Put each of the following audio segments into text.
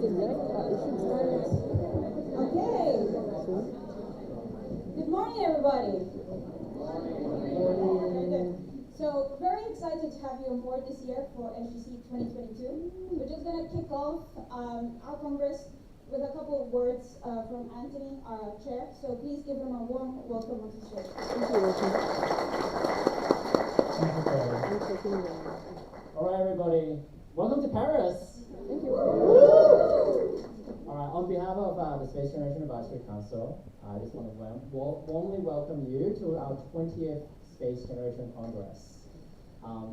Okay. Good morning, everybody. Very good. So, very excited to have you on board this year for SGC 2022. We're just going to kick off our Congress with a couple of words from Anthony, our chair. So please give him a warm welcome on the stage. Thank you, all right, everybody. Welcome to Paris. Thank you. All right, on behalf of the Space Generation Advisory Council, I just want to warmly welcome you to our 20th Space Generation Congress.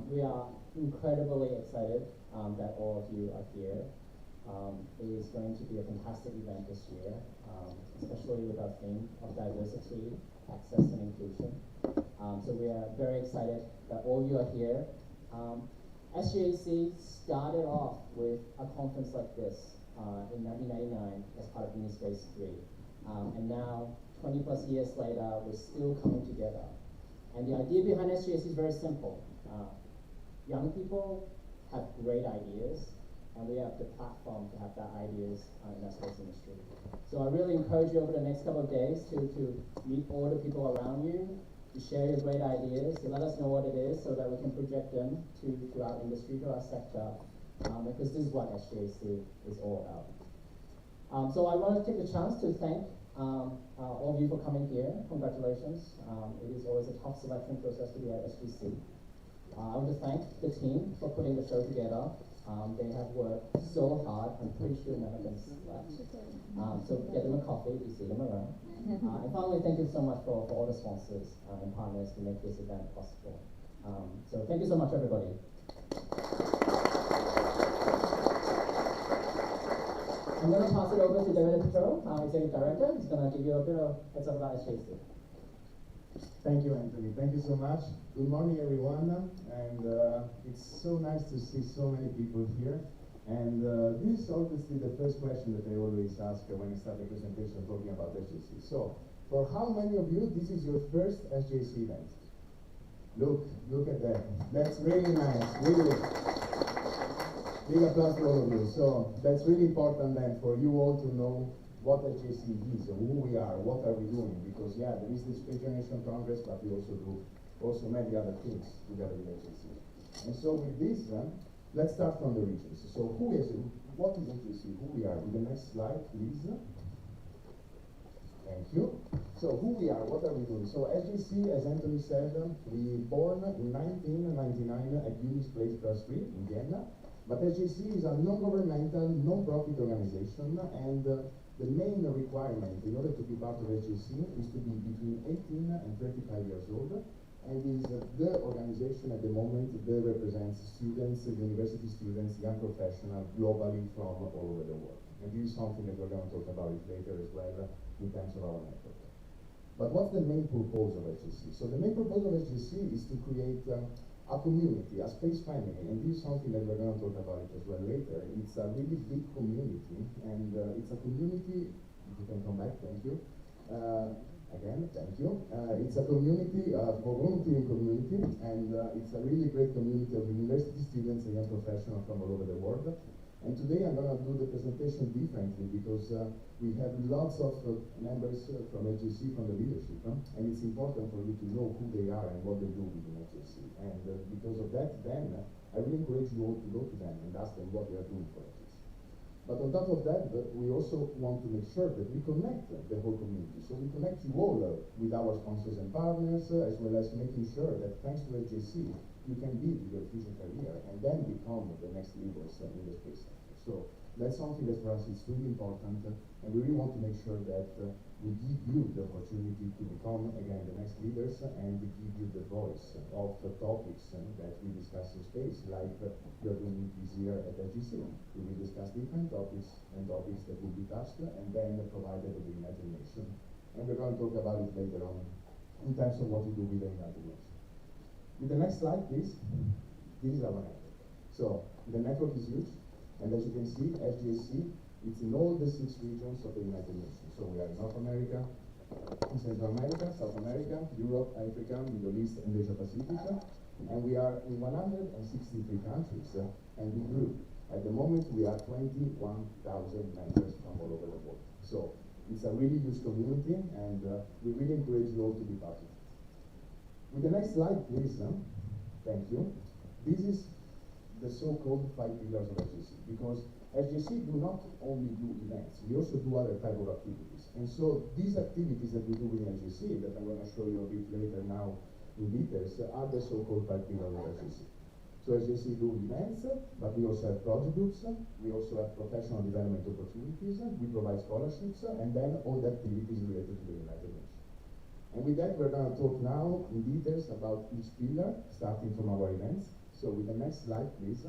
We are incredibly excited that all of you are here. It is going to be a fantastic event this year, especially with our theme of diversity, access, and inclusion. So we are very excited that all you are here. SGC started off with a conference like this in 1999 as part of Unispace 3. And now, 20 plus years later, we're still coming together. And the idea behind SGC is very simple. Young people have great ideas, and we have the platform to have that ideas in our space industry. So I really encourage you over the next couple of days to meet all the people around you, to share your great ideas, to let us know what it is so that we can project them to our industry, to our sector, because this is what SGC is all about. So I want to take the chance to thank all of you for coming here. Congratulations. It is always a tough selection process to be at SGC. I want to thank the team for putting the show together. They have worked so hard. I'm pretty sure none of them slept. So get them a coffee if you see them around. And finally, thank you so much for all the sponsors and partners to make this event possible. So thank you so much, everybody. I'm going to pass it over to David Petro, our Executive Director. He's going to give you a bit of heads up about SGC. Thank you, Anthony. Thank you so much. Good morning, everyone. And it's so nice to see so many people here. And this is obviously the first question that I always ask when I start the presentation talking about SGC. So, for how many of you this is your first SGC event? Look at that. That's really nice. Really. Big applause to all of you. So, that's really important then for you all to know what SGC is, who we are, what are we doing, because yeah, there is the Space Generation Congress, but we also do many other things together with SGC. And so with this, let's start from the regions. So what is SGC, who we are? With the next slide, please. Thank you. So who we are, what are we doing? So SGC, as Anthony said, we born in 1999 at Unispace Plus 3 in Vienna. But SGC is a non-governmental, non-profit organization, and the main requirement in order to be part of SGC is to be between 18 and 35 years old, and is the organization at the moment that represents students, university students, young professionals globally from all over the world. And this is something that we're going to talk about later as well in terms of our network. But what's the main purpose of SGC? So the main purpose of SGC is to create a community, a space family, and this is something that we're going to talk about it as well later. It's a really big community, and it's a community, if you can come back, thank you. Again, thank you. It's a community, volunteering community, and it's a really great community of university students and young professionals from all over the world. And today I'm going to do the presentation differently because we have lots of members from SGC, from the leadership, and it's important for you to know who they are and what they do within SGC. And because of that, then I really encourage you all to go to them and ask them what they are doing for SGC. But on top of that, we also want to make sure that we connect the whole community. So we connect you all with our sponsors and partners, as well as making sure that thanks to SGC, you can build your future career and then become the next leaders in the space sector. So that's something that for us is really important, and we really want to make sure that we give you the opportunity to become, again, the next leaders, and we give you the voice of the topics that we discuss in space, like we are doing this year at SGC. We will discuss different topics and topics that will be touched and then provided with the United Nations. And we're going to talk about it later on in terms of what we do with the United Nations. With the next slide, please. This is our network. So the network is huge, and as you can see, SGC, it's in all the 6 regions of the United Nations. So we are in North America, in Central America, South America, Europe, Africa, Middle East, and Asia Pacific, and we are in 163 countries, and we grew. At the moment, we are 21,000 members from all over the world. So it's a really huge community, and we really encourage you all to be part of it. With the next slide, please. Thank you. This is the so-called 5 pillars of SGC, because SGC do not only do events, we also do other type of activities. And so these activities that we do in SGC, that I'm going to show you a bit later now in details, are the so-called 5 pillars of SGC. So SGC do events, but we also have project groups, we also have professional development opportunities, we provide scholarships, and then all the activities related to the United Nations. And with that, we're going to talk now in details about each pillar, starting from our events. So with the next slide, please.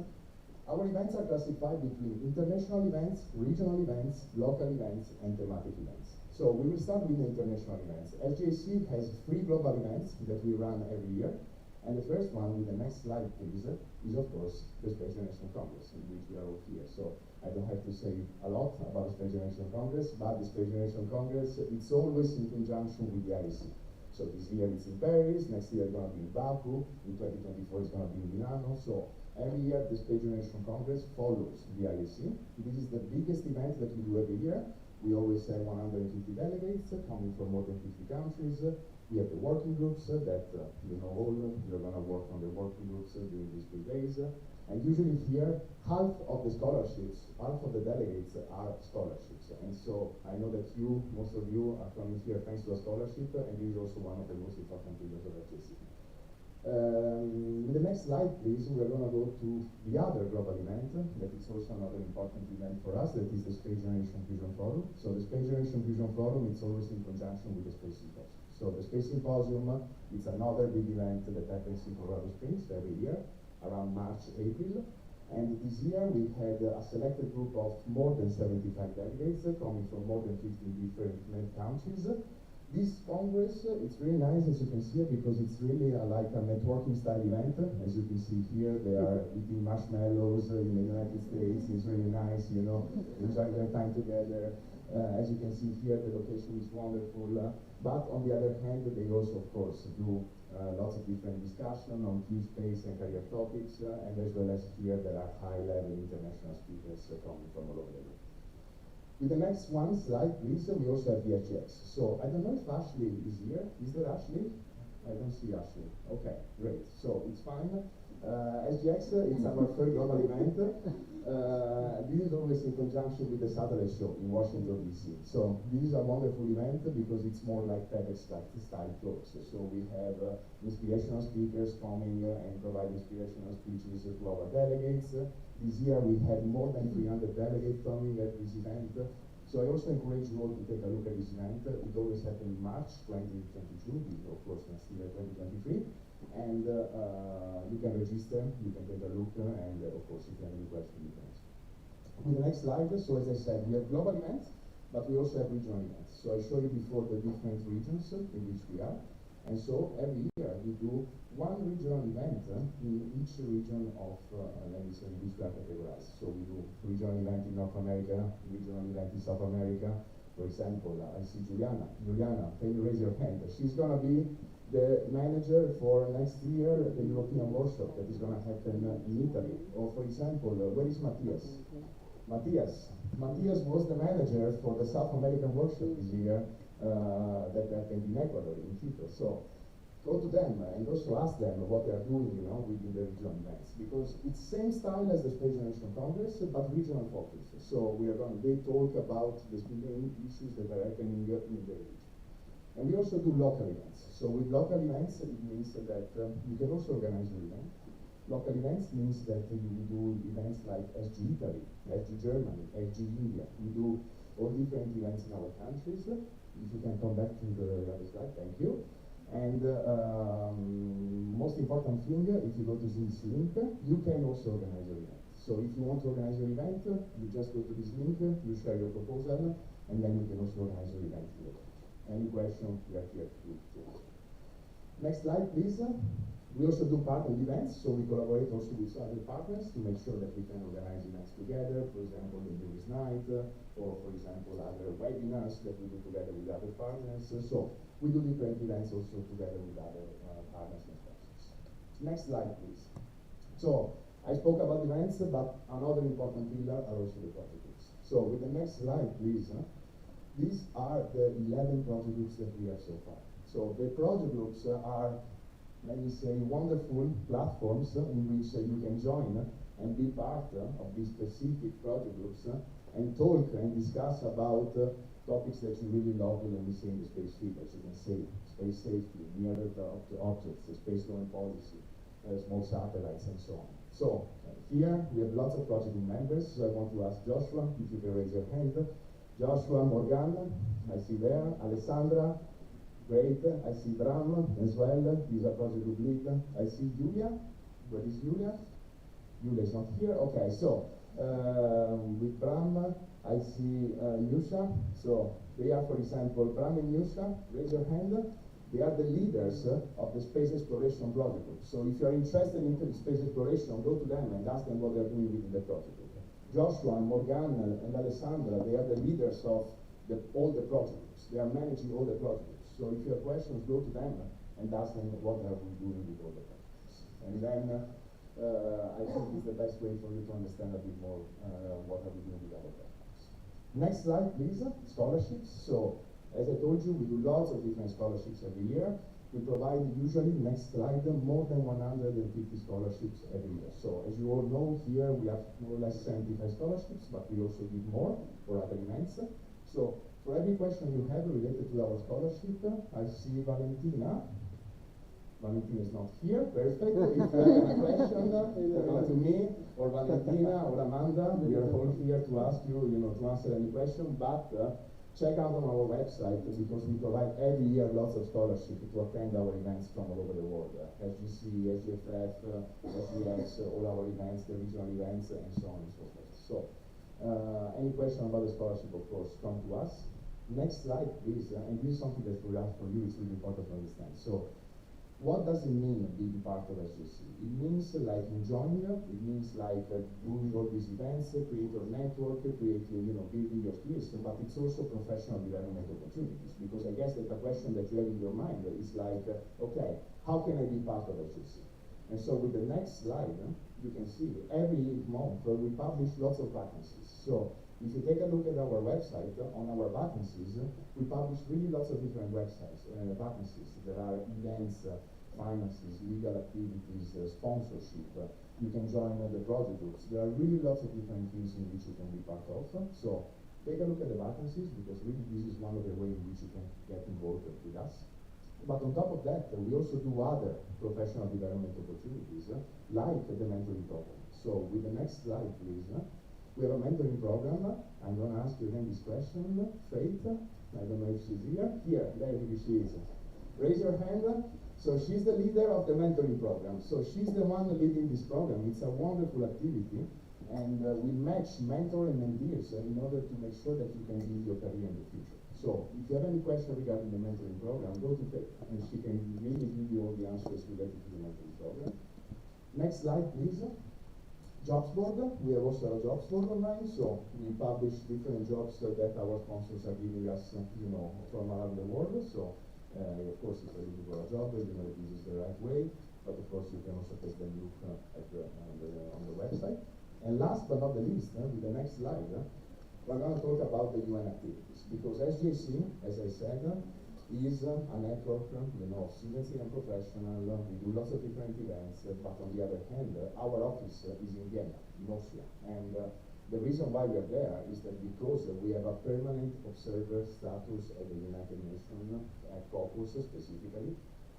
Our events are classified between international events, regional events, local events, and thematic events. So we will start with the international events. SGC has 3 global events that we run every year. And the first one, with the next slide, please, is of course the Space Generation Congress, in which we are all here. So I don't have to say a lot about the Space Generation Congress, but the Space Generation Congress, it's always in conjunction with the IEC. So this year it's in Paris, next year it's going to be in Baku, in 2024 it's going to be in Milano. So every year the Space Generation Congress follows the IEC. This is the biggest event that we do every year. We always have 150 delegates coming from more than 50 countries. We have the working groups that you know all. We're going to work on the working groups during these 3 days. And usually here, half of the scholarships, half of the delegates are scholarships. And so I know that you, most of you, are coming here thanks to a scholarship, and this is also one of the most important pillars of SGC. With the next slide, please, we're going to go to the other global event, that is also another important event for us, that is the Space Generation Fusion Forum. So the Space Generation Fusion Forum, it's always in conjunction with the Space Symposium. So the Space Symposium, it's another big event that happens in Colorado Springs every year, around March, April. And this year we had a selected group of more than 75 delegates coming from more than 15 different countries. This Congress, it's really nice, as you can see, because it's really like a networking style event. As you can see here, they are eating marshmallows in the United States. It's really nice, you know, enjoying their time together. As you can see here, the location is wonderful. But on the other hand, they also, of course, do lots of different discussion on key space and career topics, and as well as here there are high-level international speakers coming from all over the world. With the next one slide, please, we also have the SGX. So I don't know if Ashley is here. Is there Ashley? I don't see Ashley. Okay, great. So it's fine. SGX, it's our third global event. This is always in conjunction with the Satellite Show in Washington, D.C. So this is a wonderful event because it's more like TEDx style talks. So we have inspirational speakers coming and provide inspirational speeches to our delegates. This year we had more than 300 delegates coming at this event. So I also encourage you all to take a look at this event. It always happens in March 2022, of course next year 2023. And you can register, you can take a look, and of course if you have any questions you can ask. On the next slide, so as I said, we have global events, but we also have regional events. So I showed you before the different regions in which we are. And so every year we do one regional event in each region of, let me say, in which we are categorized. So we do regional event in North America, regional event in South America. For example, I see Juliana. Juliana, can you raise your hand? She's going to be the manager for next year, the European workshop that is going to happen in Italy. Or for example, where is Matthias? Matthias was the manager for the South American workshop this year that happened in Ecuador, in Quito. So go to them and also ask them what they are doing, you know, within the regional events, because it's same style as the Space Generation Congress, but regional focus. So they talk about the main issues that are happening in the region. And we also do local events. So with local events, it means that you can also organize your event. Local events means that you do events like SG Italy, SG Germany, SG India. We do all different events in our countries. If you can come back to the other slide, thank you. And most important thing, if you go to this link, you can also organize your event. So if you want to organize your event, you just go to this link, you share your proposal, and then you can also organize your event here. Any question, we are here to answer. Next slide, please. We also do partner events, so we collaborate also with other partners to make sure that we can organize events together, for example, the Movies Night, or for example, other webinars that we do together with other partners. So we do different events also together with other partners and sponsors. Next slide, please. So I spoke about events, but another important pillar are also the project groups. So with the next slide, please. These are the 11 project groups that we have so far. So the project groups are, let me say, wonderful platforms in which you can join and be part of these specific project groups and talk and discuss about topics that you really love when we say in the space field, as you can say, space safety, near Earth objects, space law and policy, small satellites, and so on. So here we have lots of project group members, so I want to ask Joshua if you can raise your hand. Joshua, Morgan, I see there, Alessandra, great, I see Bram as well, he's a project group lead. I see Julia, where is Julia? Julia is not here, okay, so with Bram, I see Yusha, so they are, for example, Bram and Yusha, raise your hand. They are the leaders of the space exploration project group. So if you are interested in space exploration, go to them and ask them what they are doing within the project group. Joshua and Morgan and Alessandra, they are the leaders of all the project groups. They are managing all the project groups. So if you have questions, go to them and ask them what are we doing with all the project groups. And then I think it's the best way for you to understand a bit more what are we doing with our project groups. Next slide, please. Scholarships. So as I told you, we do lots of different scholarships every year. We provide usually, next slide, more than 150 scholarships every year. So as you all know, here we have more or less 75 scholarships, but we also give more for other events. So for every question you have related to our scholarship, I see Valentina. Valentina is not here, perfect. If you have a question, come to me, or Valentina, or Amanda. We are all here to ask you, to answer any question, but check out on our website, because we provide every year lots of scholarships to attend our events from all over the world. SGC, SGFF, SGX, all our events, the regional events, and so on and so forth. So, any question about the scholarship, of course, come to us. Next slide, please. And this is something that for you is really important to understand. So, what does it mean being part of SGC? It means like enjoying, it means like doing all these events, create your network, create your, building your skills, but it's also professional development opportunities, because I guess that the question that you have in your mind is like, okay, how can I be part of SGC? And so with the next slide, you can see every month we publish lots of vacancies. So if you take a look at our website, on our vacancies, we publish really lots of different websites, vacancies. There are events, finances, legal activities, sponsorship. You can join the project groups. There are really lots of different things in which you can be part of. So take a look at the vacancies, because really this is one of the ways in which you can get involved with us. But on top of that, we also do other professional development opportunities, like the mentoring program. So with the next slide, please. We have a mentoring program. I'm going to ask you again this question. Faith, I don't know if she's here. Here, there she is. Raise your hand. So she's the leader of the mentoring program. So she's the one leading this program. It's a wonderful activity. And we match mentor and mentees in order to make sure that you can build your career in the future. So if you have any question regarding the mentoring program, go to Faith, and she can really give you all the answers related to the mentoring program. Next slide, please. Jobs board. We have also a jobs board online, so we publish different jobs that our sponsors are giving us, from around the world. So, of course, if you're looking for a job, this is the right way. But of course, you can also take a look on the website. And last but not the least, with the next slide, we're going to talk about the UN activities, because SGC, as I said, is a network, of citizen and professional. We do lots of different events, but on the other hand, our office is in Vienna, in Austria. And the reason why we are there is that because we have a permanent observer status at the United Nations, at COPUS specifically,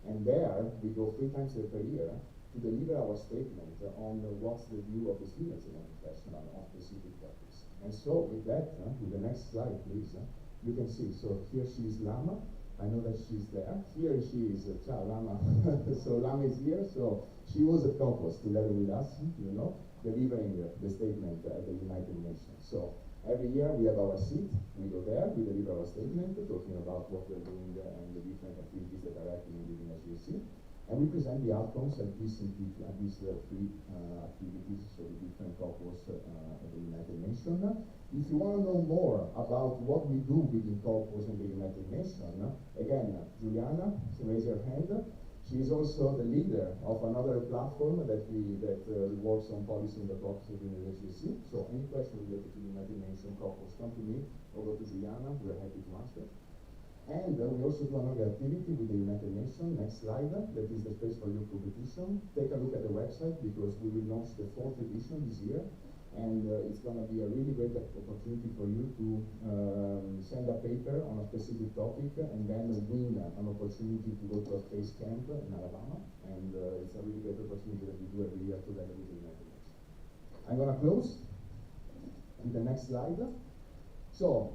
and there we go 3 times per year to deliver our statement on what's the view of the students and professional on specific topics. And so with that, with the next slide, please, you can see, so here she is Lama. I know that she's there. Here she is, ciao Lama. So Lama is here, so she was at COPUS together with us, delivering the statement at the United Nations. So every year we have our seat, we go there, we deliver our statement, talking about what we're doing and the different activities that are happening within SGC. And we present the outcomes at these 3 activities, so the different COPUS at the United Nations. If you want to know more about what we do within COPUS and the United Nations, again, Juliana, so raise your hand. She is also the leader of another platform that works on policing the process in the SGC. So any question related to the United Nations couples, come to me or go to Juliana, we're happy to answer. And we also do another activity with the United Nations. Next slide, that is the Space for Youth competition. Take a look at the website because we will launch the 4th edition this year. And it's going to be a really great opportunity for you to send a paper on a specific topic and then win an opportunity to go to a space camp in Alabama. And it's a really great opportunity that we do every year together with the United Nations. I'm going to close with the next slide. So,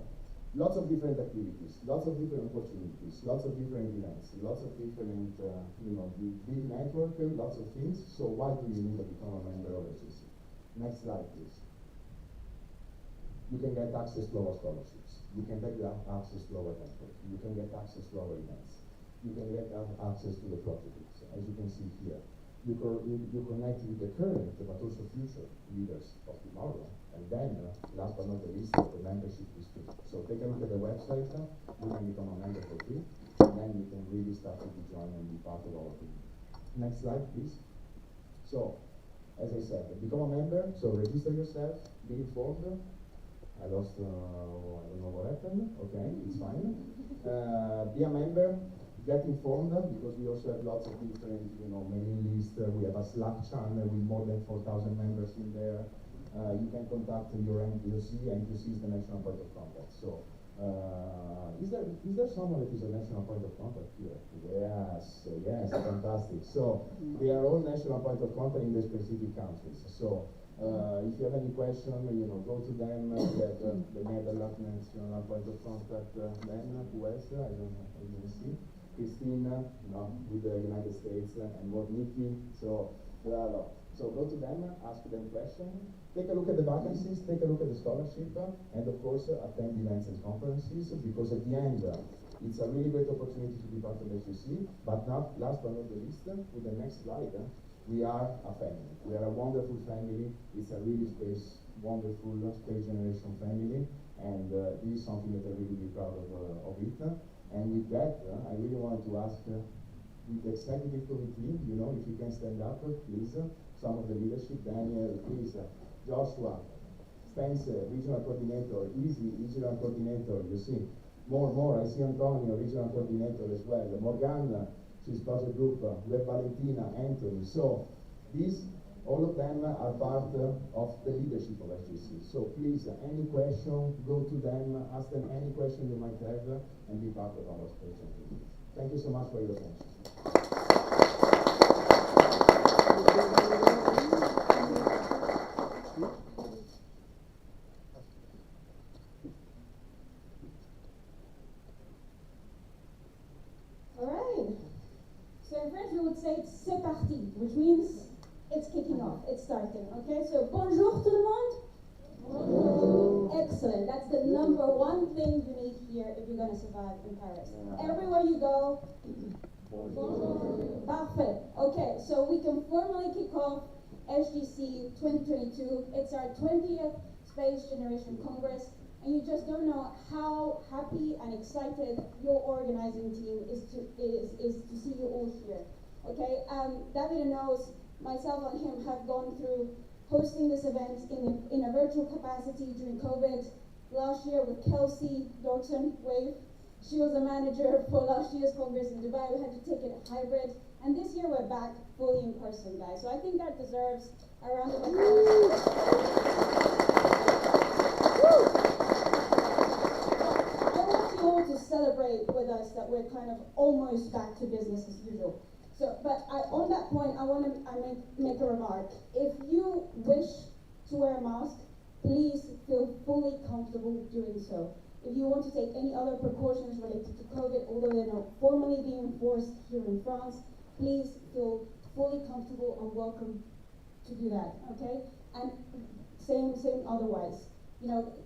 lots of different activities, lots of different opportunities, lots of different events, lots of different, big network, lots of things. So why do you need to become a member of SGC? Next slide, please. You can get access to our scholarships. You can get access to our network. You can get access to our events. You can get access to the projects, as you can see here. You connect with the current, but also future leaders of tomorrow. And then, last but not the least, the membership is free. So take a look at the website. You can become a member for free. And then you can really start to join and be part of our team. Next slide, please. So, as I said, become a member, so register yourself, be informed. I lost, I don't know what happened. Okay, it's fine. Be a member, get informed, because we also have lots of different, mailing lists. We have a Slack channel with more than 4,000 members in there. You can contact your NQC. NQC is the national point of contact. So, is there someone that is a national point of contact here? Yes, fantastic. So they are all national point of contact in the specific countries. So if you have any question, go to them. We have the Netherlands national point of contact. Then who else? I didn't see. Christine, with the United States, and what Nikki. So there are a lot. So go to them, ask them questions, take a look at the vacancies, take a look at the scholarship, and of course attend events and conferences, because at the end it's a really great opportunity to be part of SGC. But not last but not the least, with the next slide, we are a family. We are a wonderful family. It's a really wonderful space generation family, and this is something that I really be proud of it. And with that, I really wanted to ask with the executive committee, if you can stand up, please. Some of the leadership, Daniel, please, Joshua, Spencer, regional coordinator, Easy, regional coordinator, you see. More, I see Antonio, regional coordinator as well. Morgana, she's project group, we have Valentina, Anthony. So, all of them are part of the leadership of SGC. So please, any question, go to them, ask them any question you might have, and be part of our special team. Thank you so much for your attention. So in French we would say c'est parti, which means it's kicking off, it's starting, okay? So bonjour tout le monde. Bonjour. Excellent, that's the number one thing you need here if you're going to survive in Paris. Everywhere you go, bonjour. Parfait. Okay, so we can formally kick off SGC 2022. It's our 20th Space Generation Congress. And you just don't know how happy and excited your organizing team is to see you all here. Okay, David knows myself and him have gone through hosting this event in a virtual capacity during COVID. Last year with Kelsey Dorton, wave. She was a manager for last year's Congress in Dubai. We had to take it hybrid. And this year we're back fully in person, guys. So I think that deserves a round of applause. To celebrate with us that we're kind of almost back to business as usual. So, but on that point, I want to make a remark. If you wish to wear a mask, please feel fully comfortable doing so. If you want to take any other precautions related to COVID, although they're not formally being enforced here in France, please feel fully comfortable and welcome to do that, okay? And same otherwise.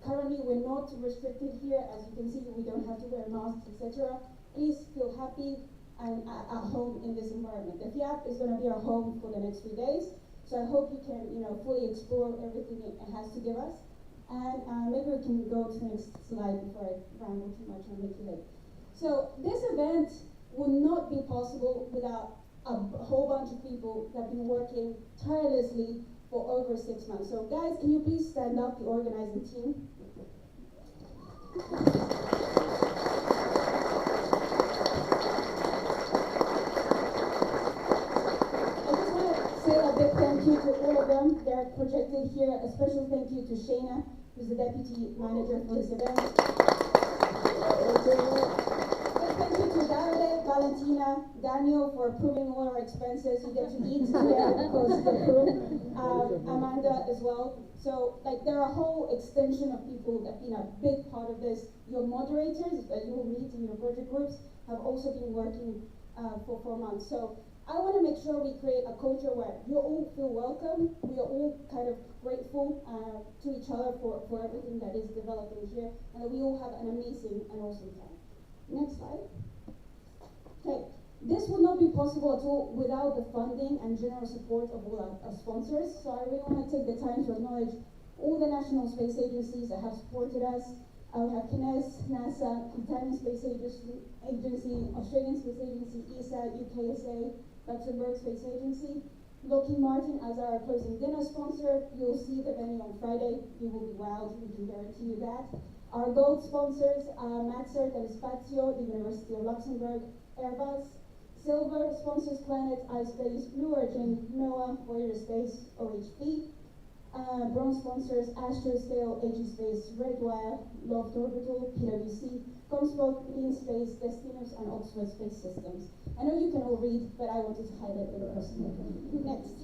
Currently we're not restricted here. As you can see, we don't have to wear masks, etc. Please feel happy and at home in this environment. The FIAP is going to be our home for the next few days. So I hope you can, fully explore everything it has to give us. And maybe we can go to the next slide before I ramble too much and make you late. So this event would not be possible without a whole bunch of people that have been working tirelessly for over 6 months. So guys, can you please stand up, the organizing team? Say a big thank you to all of them. They're projected here. A special thank you to Shayna, who's the deputy manager for this event. Big thank you to Davide, Valentina, Daniel for approving all our expenses. You get to eat there because the crew. Amanda as well. So like there are a whole extension of people that have been a big part of this. Your moderators that you will meet in your project groups have also been working for 4 months. So I want to make sure we create a culture where you all feel welcome. We are all kind of grateful to each other for everything that is developing here, and that we all have an amazing and awesome time. Next slide. Okay, this would not be possible at all without the funding and generous support of all our sponsors. So I really want to take the time to acknowledge all the national space agencies that have supported us. We have KINES, NASA, Italian Space Agency, Australian Space Agency, ESA, UKSA, Luxembourg Space Agency, Lockheed Martin as our closing dinner sponsor. You'll see the venue on Friday. You will be wowed, we can guarantee you that. Our gold sponsors are Maxer del Spazio, the University of Luxembourg, Airbus. Silver sponsors Planet, iSpace, Blue Origin, NOAA, Voyager Space, OHB. Bronze sponsors Astroscale, AG-Space, Redwire, Loft Orbital, PwC, Comspoke, Lean Space, Destinus, and Oxford Space Systems. I know you can all read, but I wanted to highlight them personally. Next.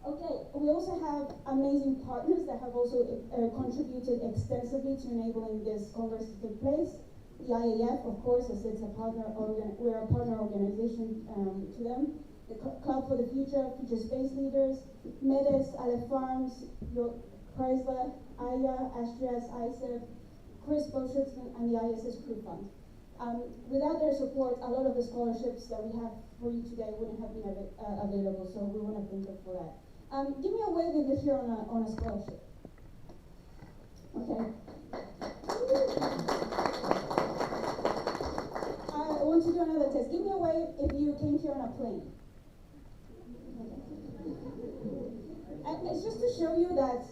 Okay, we also have amazing partners that have also contributed extensively to enabling this congress to take place. The IAF, of course, as it's a partner we're a partner organization to them. The Club for the Future, Future Space Leaders, MEDES, Aleph Farms, Chrysler, AYA, Astrias, ISEF, Chris Boschertman, and the ISS Crew Fund. Without their support, a lot of the scholarships that we have for you today wouldn't have been available, so we want to thank them for that. Give me a wave if you're here on a scholarship. Okay. I want to do another test. Give me a wave if you came here on a plane. And it's just to show you that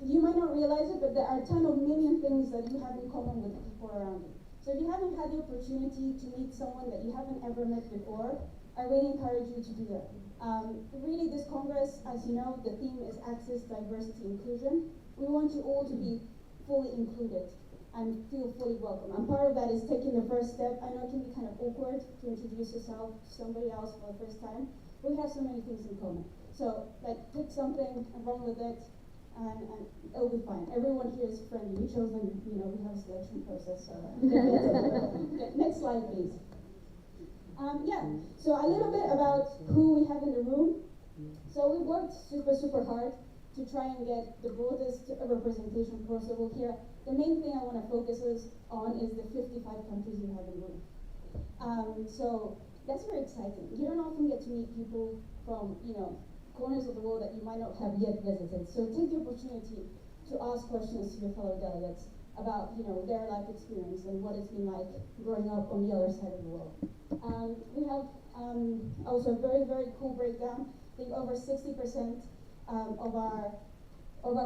you might not realize it, but there are a ton of million things that you have in common with the people around you. So if you haven't had the opportunity to meet someone that you haven't ever met before, I really encourage you to do that. Really, this Congress, as you know, the theme is Access, Diversity, Inclusion. We want you all to be fully included and feel fully welcome. And part of that is taking the first step. I know it can be kind of awkward to introduce yourself to somebody else for the first time, but we have so many things in common. So, like, pick something and run with it, and it'll be fine. Everyone here is friendly. We chose them, we have a selection process. So next slide, please. So a little bit about who we have in the room. So we worked super hard to try and get the broadest representation possible here. The main thing I want to focus on is the 55 countries we have in the room. So that's very exciting. You don't often get to meet people from, corners of the world that you might not have yet visited. So take the opportunity to ask questions to your fellow delegates about, their life experience and what it's been like growing up on the other side of the world. We have also a very cool breakdown. I think over 60% of our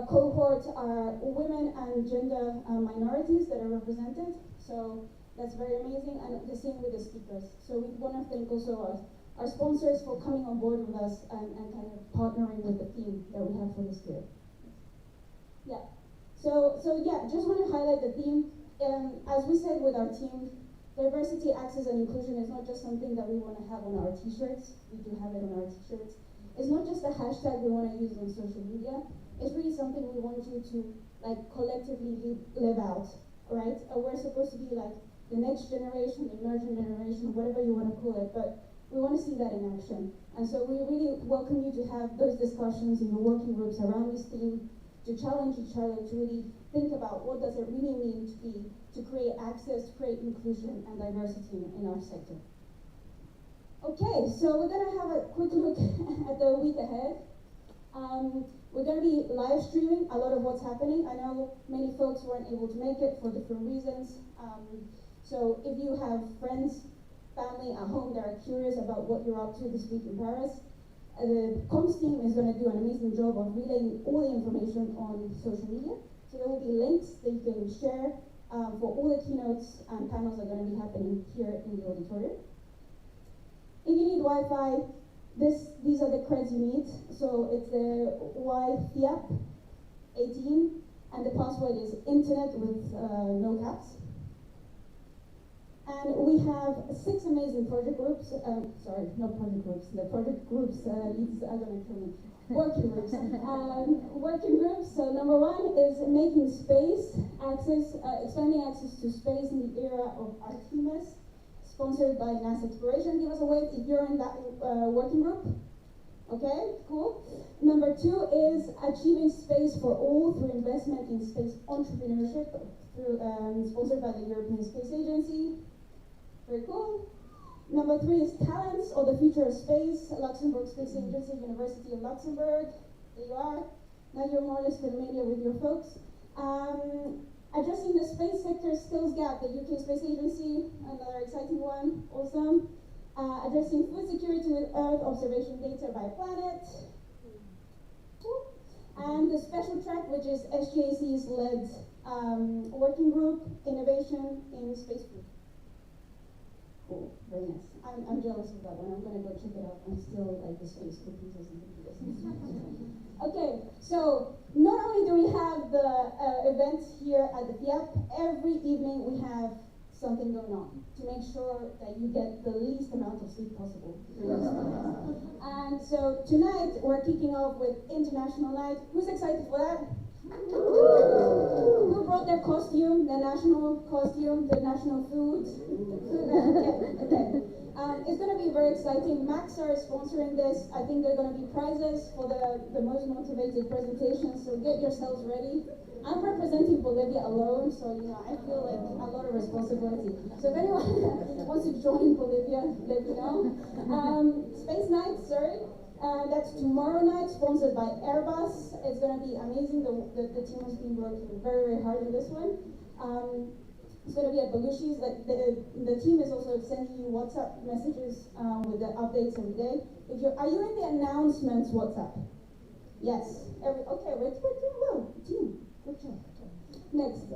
cohort are women and gender minorities that are represented. So that's very amazing, and the same with the speakers. So we want to thank also our sponsors for coming on board with us and kind of partnering with the theme that we have for this year. Just want to highlight the theme. As we said with our team, diversity, access, and inclusion is not just something that we want to have on our t-shirts. We do have it on our t-shirts. It's not just a hashtag we want to use on social media. It's really something we want you to collectively live out, right? We're supposed to be like the next generation, the emerging generation, whatever you want to call it, but we want to see that in action. And so we really welcome you to have those discussions in your working groups around this theme, to challenge each other, to really think about what does it really mean to create access, to create inclusion and diversity in our sector. Okay, so we're going to have a quick look at the week ahead. We're going to be live streaming a lot of what's happening. I know many folks weren't able to make it for different reasons. So if you have friends family at home that are curious about what you're up to this week in Paris. The comms team is going to do an amazing job of relaying all the information on social media. So there will be links that you can share for all the keynotes and panels that are going to be happening here in the auditorium. If you need Wi-Fi, these are the creds you need. So it's the YFIAP 18, and the password is internet with no caps. And we have 6 amazing project groups. Sorry, not project groups. The project groups leads are going to kill me. Working groups. Working groups. So number 1 is making space access, expanding access to space in the era of Artemis, sponsored by NASA Exploration. Give us a wave if you're in that working group. Okay, cool. Number 2 is achieving space for all through investment in space entrepreneurship, through sponsored by the European Space Agency. Very cool. Number 3 is talents or the future of space, Luxembourg Space Agency, University of Luxembourg. There you are. Now you're more or less familiar with your folks. Addressing the space sector skills gap, the UK Space Agency, another exciting one, awesome. Addressing food security with Earth observation data by planet. Cool. And the special track, which is SGAC's led working group, innovation in space food. Cool, very nice. I'm jealous of that one. I'm gonna go check it out. I'm still like the space cookies or something. Okay, so not only do we have the events here at the FIAP, every evening we have something going on to make sure that you get the least amount of sleep possible. And so tonight we're kicking off with International Night. Who's excited for that? Who brought their costume, their national costume, their national food? Okay. It's going to be very exciting. Maxar is sponsoring this. I think there are going to be prizes for the most motivated presentations, so get yourselves ready. I'm representing Bolivia alone, so I feel like a lot of responsibility. So if anyone wants to join Bolivia, let me know. Space Night, sorry. That's tomorrow night, sponsored by Airbus. It's going to be amazing. The team has been working very, very hard on this one. It's going to be at Belushi's. The team is also sending you WhatsApp messages with the updates every day. Are you in the announcements WhatsApp? Yes. Okay, we're doing well. Team, good job. Next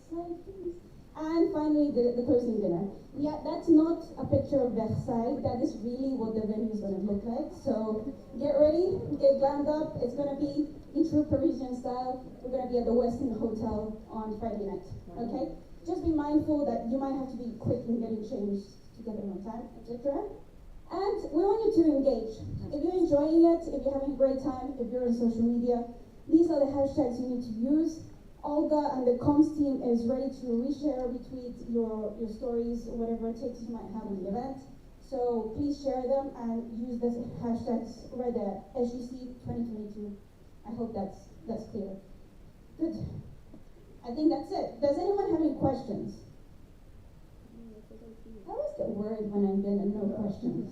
slide, please. And finally, the closing dinner. Yeah, that's not a picture of Versailles. That is really what the venue is going to look like. So get ready, get glammed up. It's going to be in true Parisian style. We're going to be at the Westin Hotel on Friday night. Okay? Just be mindful that you might have to be quick in getting changed to get there on time, etc. And we want you to engage. If you're enjoying it, if you're having a great time, if you're on social media, these are the hashtags you need to use. Olga and the comms team is ready to reshare, retweet your stories, whatever takes you might have in the event. So please share them and use the hashtags right there, SGC 2022. I hope that's clear. Good. I think that's it. Does anyone have any questions? How is the word when I'm getting no questions?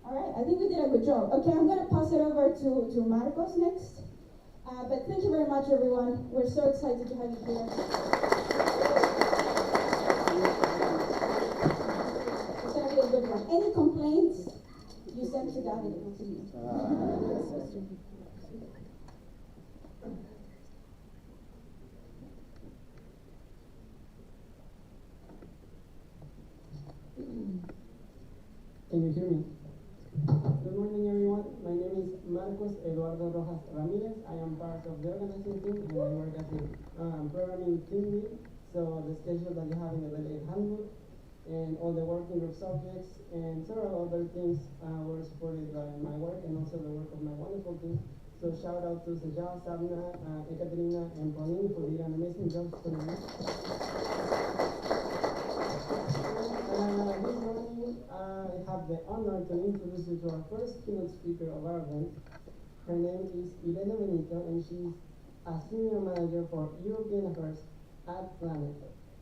All right, I think we did a good job. Okay, I'm going to pass it over to Marcos next. But thank you very much, everyone. We're so excited to have you here. It's going to be a good one. Any complaints? You send to David, it will see you. Can you hear me? Good morning, everyone. My name is Eduardo Rojas Ramirez. I am part of the organizing team and I work as a programming team lead. So the schedule that you have in the delegate handbook and all the working group subjects and several other things were supported by my work and also the work of my wonderful team. So shout out to Sejal, Sabna, Ekaterina, and Pauline who did an amazing job for me. This morning, I have the honor to introduce you to our first keynote speaker of our event. Her name is Irene Benito, and she's a senior manager for European Affairs at Planet.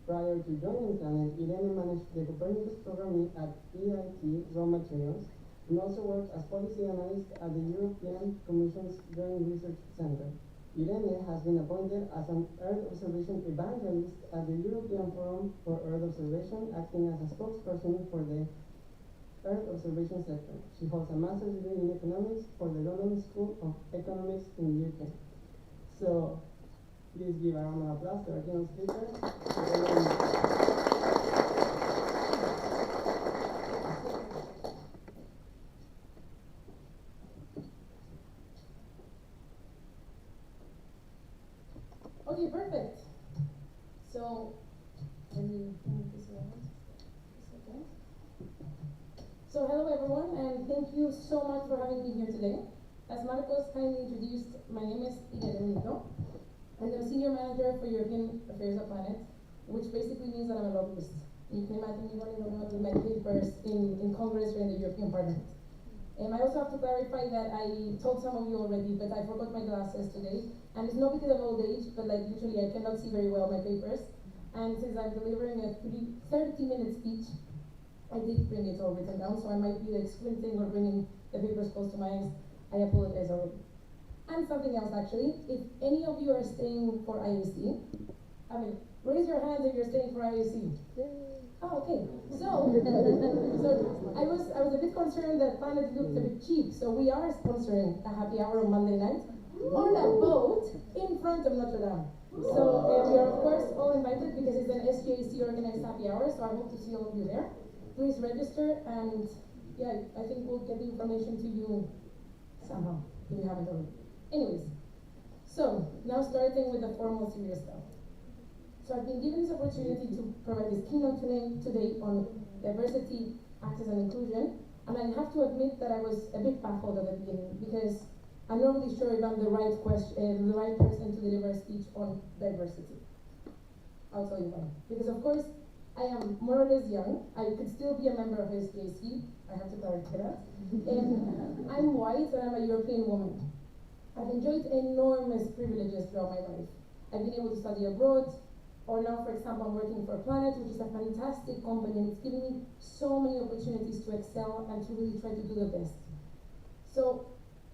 Prior to joining Planet, Irene managed the Copernicus program at EIT Raw Materials, and also worked as policy analyst at the European Commission's Joint Research Center. Irene has been appointed as an Earth Observation Evangelist at the European Forum for Earth Observation, acting as a spokesperson for the Earth Observation sector. She holds a master's degree in economics for the London School of Economics in the UK. So, please give a round of applause to our keynote speaker. Okay, perfect. So, let me move this around a second. So, hello everyone, and thank you so much for having me here today. As Marcos kindly introduced, my name is Eduardo, and I'm Senior Manager for European Affairs at Planet, which basically means that I'm a lobbyist. You can imagine me running around with my papers in Congress or in the European Parliament. I also have to clarify that I told some of you already, but I forgot my glasses today. And it's not because of old age, but like literally I cannot see very well my papers. And since I'm delivering a 30-minute speech, I did bring it all written down, so I might be like squinting or bringing the papers close to my eyes. I apologize already. And something else actually, if any of you are staying for IAC, I mean, raise your hands if you're staying for IAC. Oh, okay. So I was a bit concerned that Planet looked a bit cheap, so we are sponsoring a happy hour on Monday night on a boat in front of Notre Dame. So we are of course all invited because it's an SGC organized happy hour, so I hope to see all of you there. Please register, and yeah, I think we'll get the information to you somehow if you haven't already. Anyways, so now starting with the formal serious stuff. So I've been given this opportunity to provide this keynote today on diversity, access and inclusion, and I have to admit that I was a bit baffled at the beginning because I'm not really sure if I'm the right person to deliver a speech on diversity. I'll tell you why. Because of course, I am more or less young. I could still be a member of SGC. I have to clarify that. And I'm white and I'm a European woman. I've enjoyed enormous privileges throughout my life. I've been able to study abroad, or now, for example, I'm working for Planet, which is a fantastic company, and it's giving me so many opportunities to excel and to really try to do the best. So,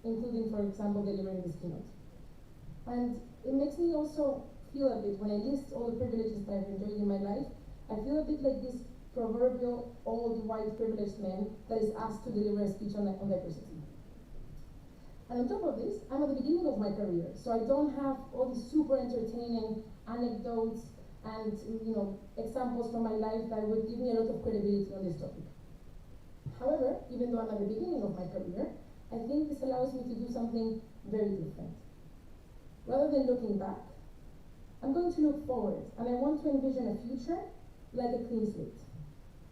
including, for example, delivering this keynote. And it makes me also feel a bit, when I list all the privileges that I've enjoyed in my life, I feel a bit like this proverbial old white privileged man that is asked to deliver a speech on diversity. And on top of this, I'm at the beginning of my career, so I don't have all these super entertaining anecdotes and examples from my life that would give me a lot of credibility on this topic. However, even though I'm at the beginning of my career, I think this allows me to do something very different. Rather than looking back, I'm going to look forward, and I want to envision a future like a clean slate.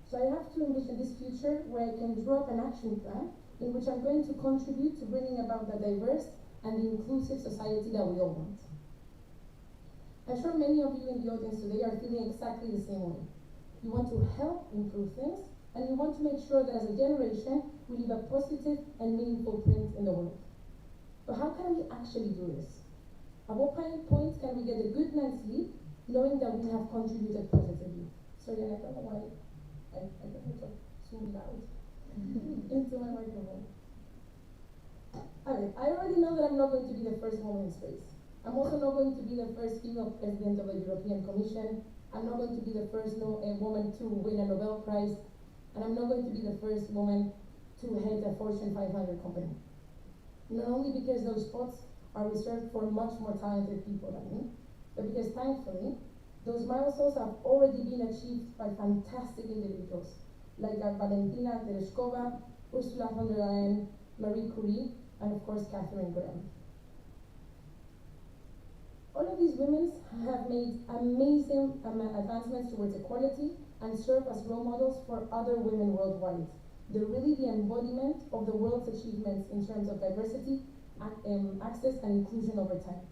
So I have to envision this future where I can draw up an action plan in which I'm going to contribute to bringing about the diverse and the inclusive society that we all want. I'm sure many of you in the audience today are feeling exactly the same way. You want to help improve things, and you want to make sure that as a generation, we leave a positive and meaningful print in the world. But how can we actually do this? At what point can we get a good night's sleep knowing that we have contributed positively? Sorry, I don't know why I got to talk so loud into my microphone. Okay, I already know that I'm not going to be the first woman in space. I'm also not going to be the first female president of the European Commission. I'm not going to be the first woman to win a Nobel Prize. And I'm not going to be the first woman to head a Fortune 500 company. Not only because those spots are reserved for much more talented people than me, but because thankfully, those milestones have already been achieved by fantastic individuals like Valentina Tereshkova, Ursula von der Leyen, Marie Curie, and of course Catherine Graham. All of these women have made amazing advancements towards equality and serve as role models for other women worldwide. They're really the embodiment of the world's achievements in terms of diversity, access, and inclusion over time.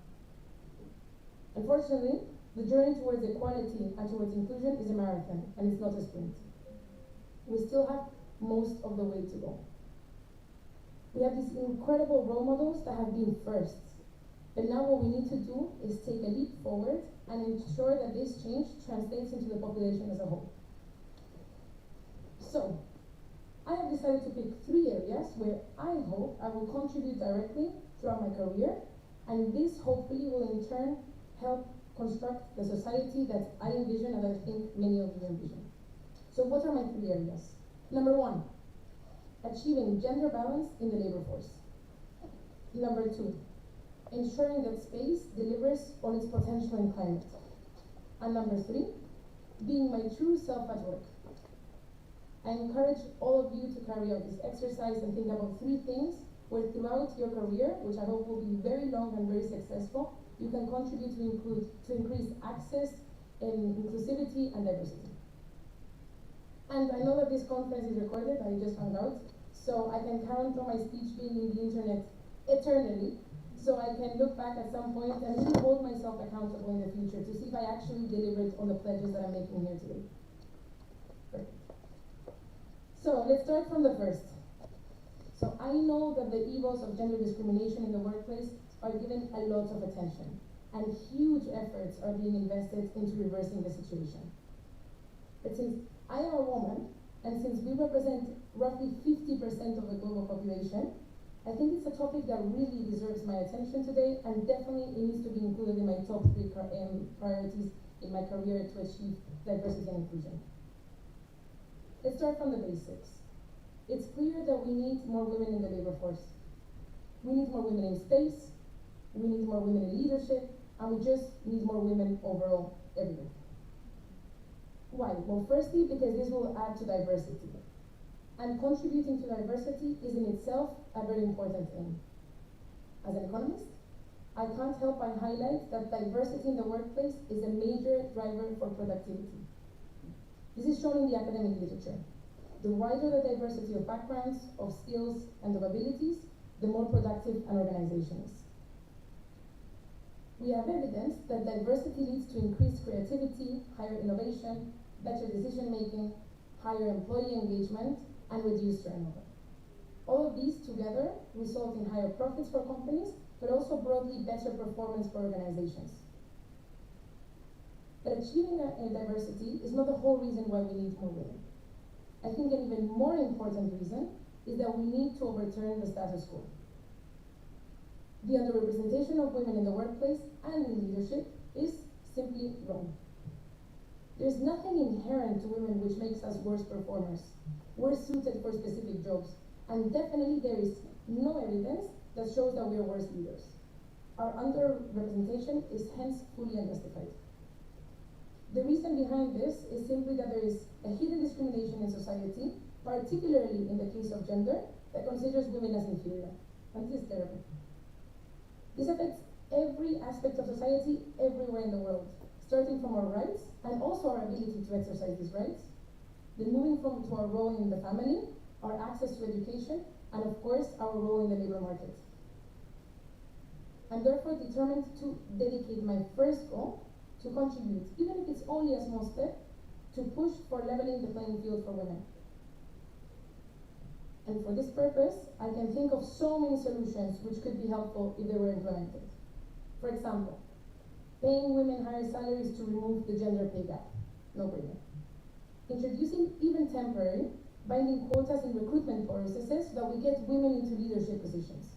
Unfortunately, the journey towards equality and towards inclusion is a marathon, and it's not a sprint. We still have most of the way to go. We have these incredible role models that have been firsts. But now what we need to do is take a leap forward and ensure that this change translates into the population as a whole. So, I have decided to pick 3 areas where I hope I will contribute directly throughout my career And this hopefully will in turn help construct the society that I envision and I think many of you envision. So what are my 3 areas? Number 1, achieving gender balance in the labor force. Number 2, ensuring that space delivers on its potential in climate. And number 3, being my true self at work. I encourage all of you to carry out this exercise and think about 3 things where throughout your career, which I hope will be very long and very successful, you can contribute to increase access and inclusivity and diversity. And I know that this conference is recorded, I just found out, so I can count on my speech being in the internet eternally, so I can look back at some point and really hold myself accountable in the future to see if I actually delivered on the pledges that I'm making here today. Perfect. So let's start from the first. So I know that the evils of gender discrimination in the workplace are given a lot of attention, and huge efforts are being invested into reversing the situation. But since I am a woman, and since we represent roughly 50% of the global population, I think it's a topic that really deserves my attention today, and definitely it needs to be included in my top 3 priorities in my career to achieve diversity and inclusion. Let's start from the basics. It's clear that we need more women in the labor force. We need more women in space, we need more women in leadership, and we just need more women overall everywhere. Why? Well, firstly, because this will add to diversity. And contributing to diversity is in itself a very important aim. As an economist, I can't help but highlight that diversity in the workplace is a major driver for productivity. This is shown in the academic literature. The wider the diversity of backgrounds, of skills, and of abilities, the more productive an organization is. We have evidence that diversity leads to increased creativity, higher innovation, better decision-making, higher employee engagement, and reduced turnover. All of these together result in higher profits for companies, but also broadly better performance for organizations. But achieving diversity is not the whole reason why we need more women. I think an even more important reason is that we need to overturn the status quo. The underrepresentation of women in the workplace and in leadership is simply wrong. There's nothing inherent to women which makes us worse performers, worse suited for specific jobs, and definitely there is no evidence that shows that we are worse leaders. Our underrepresentation is hence fully unjustified. The reason behind this is simply that there is a hidden discrimination in society, particularly in the case of gender, that considers women as inferior. And this is terrible. This affects every aspect of society everywhere in the world, starting from our rights and also our ability to exercise these rights, then moving to our role in the family, our access to education, and of course, our role in the labor market. I'm therefore determined to dedicate my first goal to contribute, even if it's only a small step, to push for leveling the playing field for women. And for this purpose, I can think of so many solutions which could be helpful if they were implemented. For example, paying women higher salaries to remove the gender pay gap. No-brainer. Introducing, even temporary, binding quotas in recruitment processes so that we get women into leadership positions.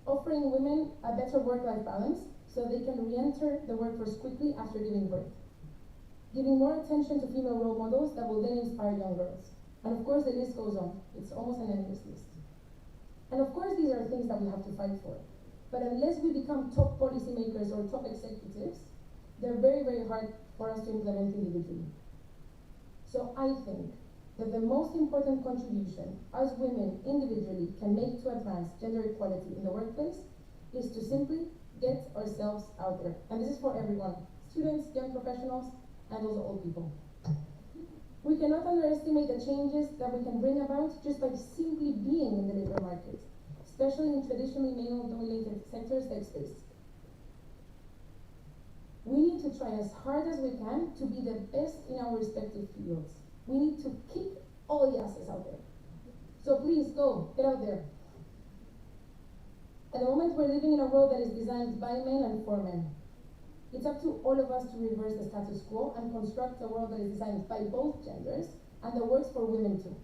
Offering women a better work-life balance so they can re-enter the workforce quickly after giving birth. Giving more attention to female role models that will then inspire young girls. And of course the list goes on. It's almost an endless list. And of course these are things that we have to fight for. But unless we become top policymakers or top executives, they're very, very hard for us to implement individually. So I think that the most important contribution us women individually can make to advance gender equality in the workplace is to simply get ourselves out there. And this is for everyone, students, young professionals, and also old people. We cannot underestimate the changes that we can bring about just by simply being in the labor market, especially in traditionally male-dominated sectors like space. We need to try as hard as we can to be the best in our respective fields. We need to kick all the asses out there. So please go, get out there. At the moment, we're living in a world that is designed by men and for men. It's up to all of us to reverse the status quo and construct a world that is designed by both genders and that works for women too.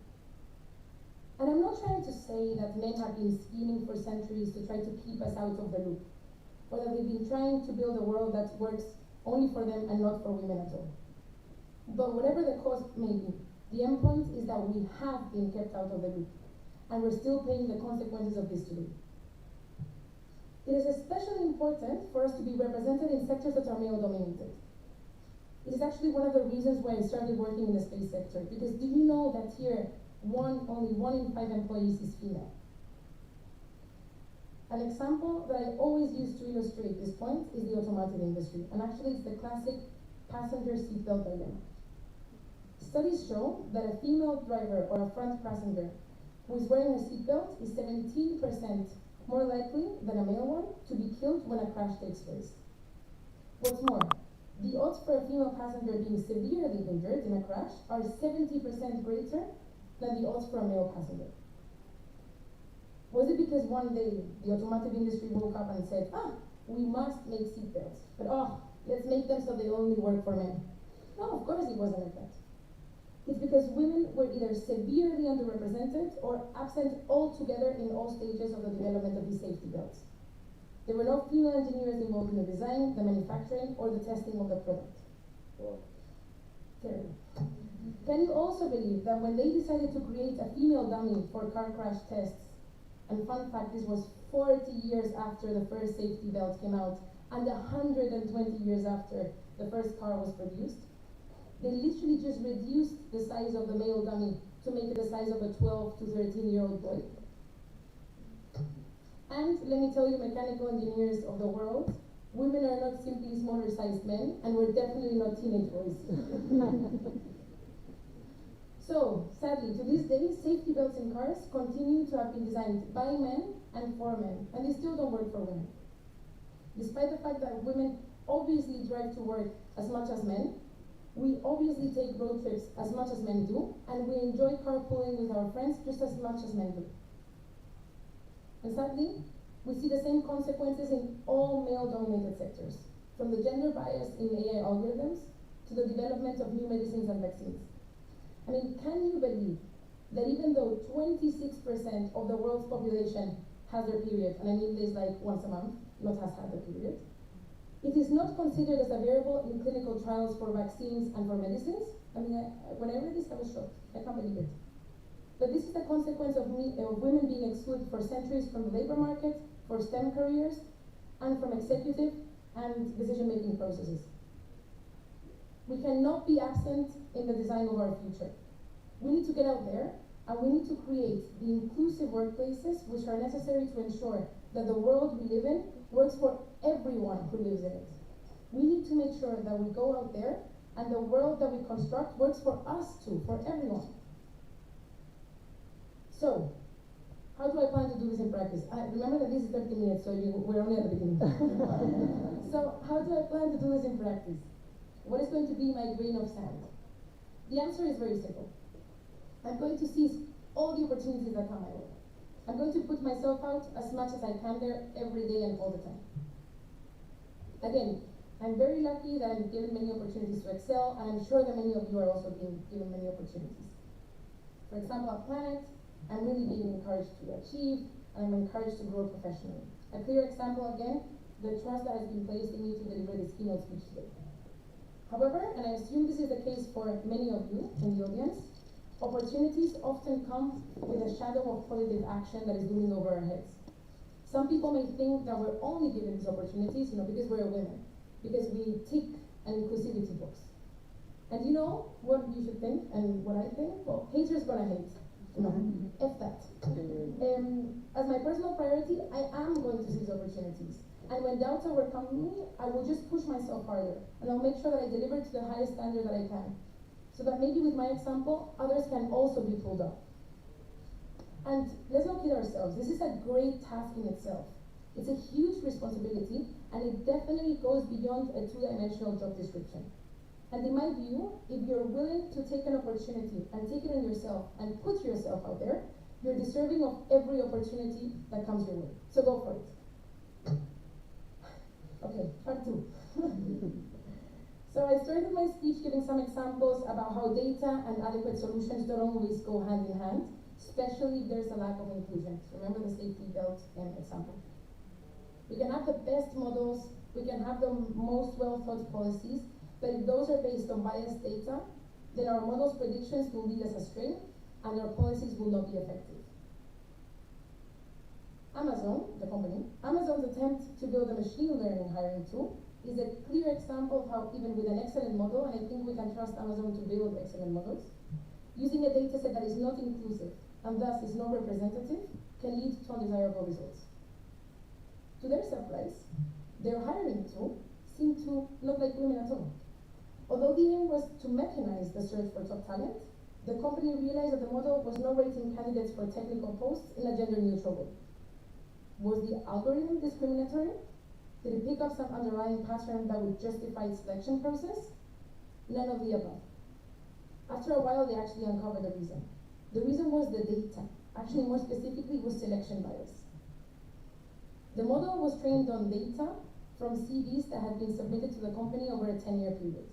And I'm not trying to say that men have been scheming for centuries to try to keep us out of the loop, or that they've been trying to build a world that works only for them and not for women at all. But whatever the cause may be, the end point is that we have been kept out of the loop, and we're still paying the consequences of this today. It is especially important for us to be represented in sectors that are male-dominated. It is actually one of the reasons why I started working in the space sector, because did you know that here, only one in 5 employees is female? An example that I always use to illustrate this point is the automotive industry, and actually it's the classic passenger seatbelt dilemma. Studies show that a female driver or a front passenger who is wearing a seatbelt is 17% more likely than a male one to be killed when a crash takes place. What's more, the odds for a female passenger being severely injured in a crash are 70% greater than the odds for a male passenger. Was it because one day the automotive industry woke up and said, we must make seatbelts, but let's make them so they only work for men? No, of course it wasn't like that. It's because women were either severely underrepresented or absent altogether in all stages of the development of these safety belts. There were no female engineers involved in the design, the manufacturing, or the testing of the product. Terrible. Can you also believe that when they decided to create a female dummy for car crash tests, and fun fact, this was 40 years after the first safety belt came out, and 120 years after the first car was produced, they literally just reduced the size of the male dummy to make it the size of a 12 to 13-year-old boy. And let me tell you, mechanical engineers of the world, women are not simply smaller-sized men, and we're definitely not teenage boys. So, sadly, to this day, safety belts in cars continue to have been designed by men and for men, and they still don't work for women. Despite the fact that women obviously drive to work as much as men, we obviously take road trips as much as men do, and we enjoy carpooling with our friends just as much as men do. And sadly, we see the same consequences in all male-dominated sectors, from the gender bias in AI algorithms to the development of new medicines and vaccines. I mean, can you believe that even though 26% of the world's population has their period, and I mean this like once a month, not has had the period, it is not considered as a variable in clinical trials for vaccines and for medicines? I mean, when I read this, I was shocked. I can't believe it. But this is the consequence of women being excluded for centuries from the labor market, for STEM careers, and from executive and decision-making processes. We cannot be absent in the design of our future. We need to get out there, and we need to create the inclusive workplaces which are necessary to ensure that the world we live in works for everyone who lives in it. We need to make sure that we go out there and the world that we construct works for us too, for everyone. So, how do I plan to do this in practice? Remember that this is 30 minutes, so we're only at the beginning. So, how do I plan to do this in practice? What is going to be my grain of sand? The answer is very simple. I'm going to seize all the opportunities that come my way. I'm going to put myself out as much as I can there every day and all the time. Again, I'm very lucky that I'm given many opportunities to excel, and I'm sure that many of you are also being given many opportunities. For example, at Planet, I'm really being encouraged to achieve, and I'm encouraged to grow professionally. A clear example again, the trust that has been placed in me to deliver this keynote speech today. However, and I assume this is the case for many of you in the audience, opportunities often come with a shadow of positive action that is looming over our heads. Some people may think that we're only given these opportunities, because we're women, because we tick an inclusivity box. And you know what you should think and what I think? Well, haters gonna hate. F that. As my personal priority, I am going to seize opportunities. And when doubts overcome me, I will just push myself harder, and I'll make sure that I deliver to the highest standard that I can, so that maybe with my example, others can also be pulled up. And let's not kid ourselves, this is a great task in itself. It's a huge responsibility, and it definitely goes beyond a two-dimensional job description. And in my view, if you're willing to take an opportunity and take it on yourself and put yourself out there, you're deserving of every opportunity that comes your way. So go for it. Okay, part 2. So I started my speech giving some examples about how data and adequate solutions don't always go hand in hand. especially if there's a lack of inclusion. Remember the safety belt example. We can have the best models, we can have the most well-thought policies, but if those are based on biased data, then our models' predictions will lead us astray, and our policies will not be effective. Amazon, the company, Amazon's attempt to build a machine learning hiring tool is a clear example of how even with an excellent model, and I think we can trust Amazon to build excellent models, using a data set that is not inclusive and thus is not representative can lead to undesirable results. To their surprise, their hiring tool seemed to not like women at all. Although the aim was to mechanize the search for top talent, the company realized that the model was not rating candidates for technical posts in a gender-neutral way. Was the algorithm discriminatory? Did it pick up some underlying pattern that would justify its selection process? None of the above. After a while, they actually uncovered the reason. The reason was the data. Actually, more specifically, was selection bias. The model was trained on data from CVs that had been submitted to the company over a 10-year period.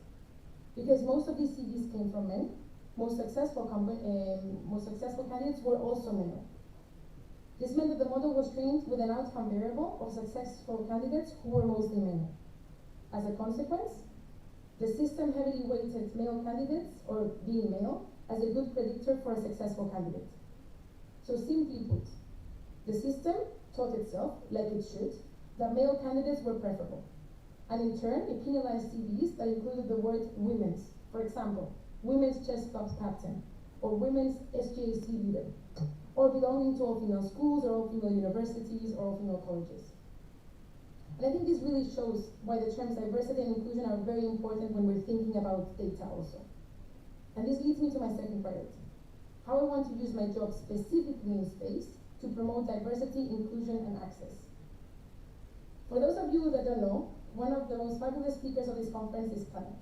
Because most of these CVs came from men, most successful candidates were also male. This meant that the model was trained with an outcome variable of successful candidates who were mostly male. As a consequence, the system heavily weighted male candidates, or being male, as a good predictor for a successful candidate. So simply put, the system taught itself, like it should, that male candidates were preferable. And in turn, it penalized CVs that included the word women's. For example, women's chess club captain, or women's SGC leader, or belonging to all-female schools, or all-female universities, or all-female colleges. And I think this really shows why the terms diversity and inclusion are very important when we're thinking about data also. And this leads me to my second priority, how I want to use my job specifically in space to promote diversity, inclusion, and access. For those of you that don't know, one of the most fabulous speakers of this conference is Climate.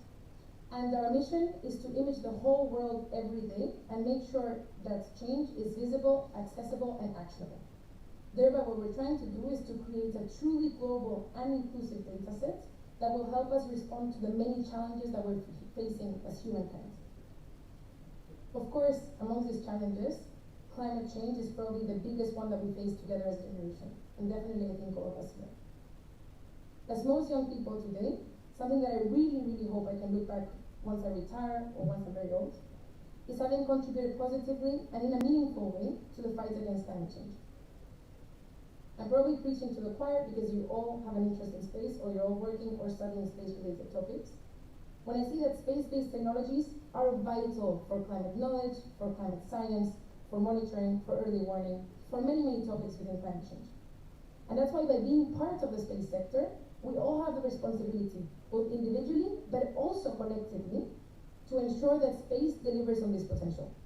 And our mission is to image the whole world every day and make sure that change is visible, accessible, and actionable. Thereby, what we're trying to do is to create a truly global and inclusive data set that will help us respond to the many challenges that we're facing as humankind. Of course, amongst these challenges, climate change is probably the biggest one that we face together as a generation, and definitely I think all of us here. As most young people today, something that I really, really hope I can look back once I retire or once I'm very old, is having contributed positively and in a meaningful way to the fight against climate change. I'm probably preaching to the choir because you all have an interest in space, or you're all working or studying space-related topics. When I see that space-based technologies are vital for climate knowledge, for climate science, for monitoring, for early warning, for many, many topics within climate change. And that's why by being part of the space sector, we all have the responsibility, both individually, but also collectively, to ensure that space delivers on this potential.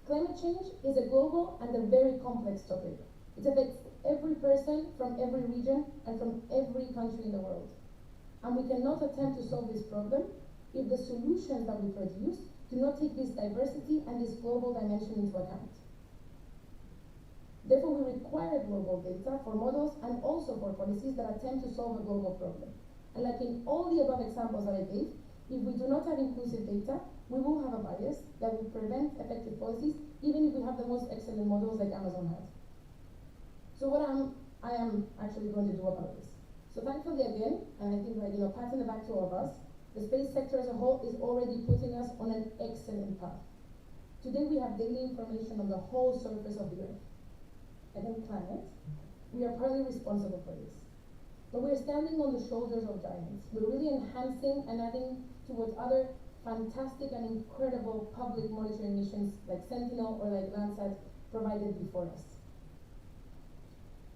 Climate change is a global and a very complex topic. It affects every person from every region and from every country in the world. And we cannot attempt to solve this problem if the solutions that we produce do not take this diversity and this global dimension into account. Therefore, we require global data for models and also for policies that attempt to solve a global problem. And like in all the above examples that I gave, if we do not have inclusive data, we will have a bias that will prevent effective policies, even if we have the most excellent models like Amazon has. So what I am actually going to do about this. So thankfully again, and I think like, pat on the back to all of us, the space sector as a whole is already putting us on an excellent path. Today we have daily information on the whole surface of the Earth. And in climate, we are partly responsible for this. But we're standing on the shoulders of giants. We're really enhancing and adding to what other fantastic and incredible public monitoring missions like Sentinel or like Landsat provided before us.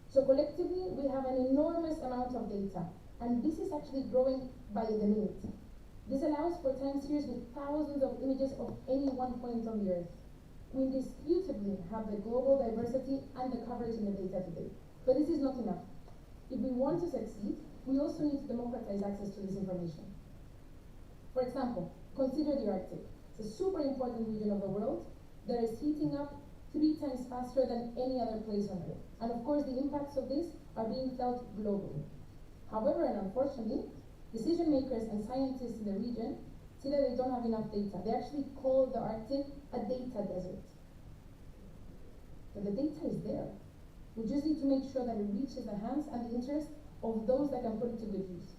So collectively, we have an enormous amount of data, and this is actually growing by the minute. This allows for time series with thousands of images of any one point on the Earth. We indisputably have the global diversity and the coverage in the data today. But this is not enough. If we want to succeed, we also need to democratize access to this information. For example, consider the Arctic. It's a super important region of the world that is heating up 3 times faster than any other place on Earth. And of course, the impacts of this are being felt globally. However, and unfortunately, decision makers and scientists in the region see that they don't have enough data. They actually call the Arctic a data desert. but the data is there. We just need to make sure that it reaches the hands and the interest of those that can put it to good use.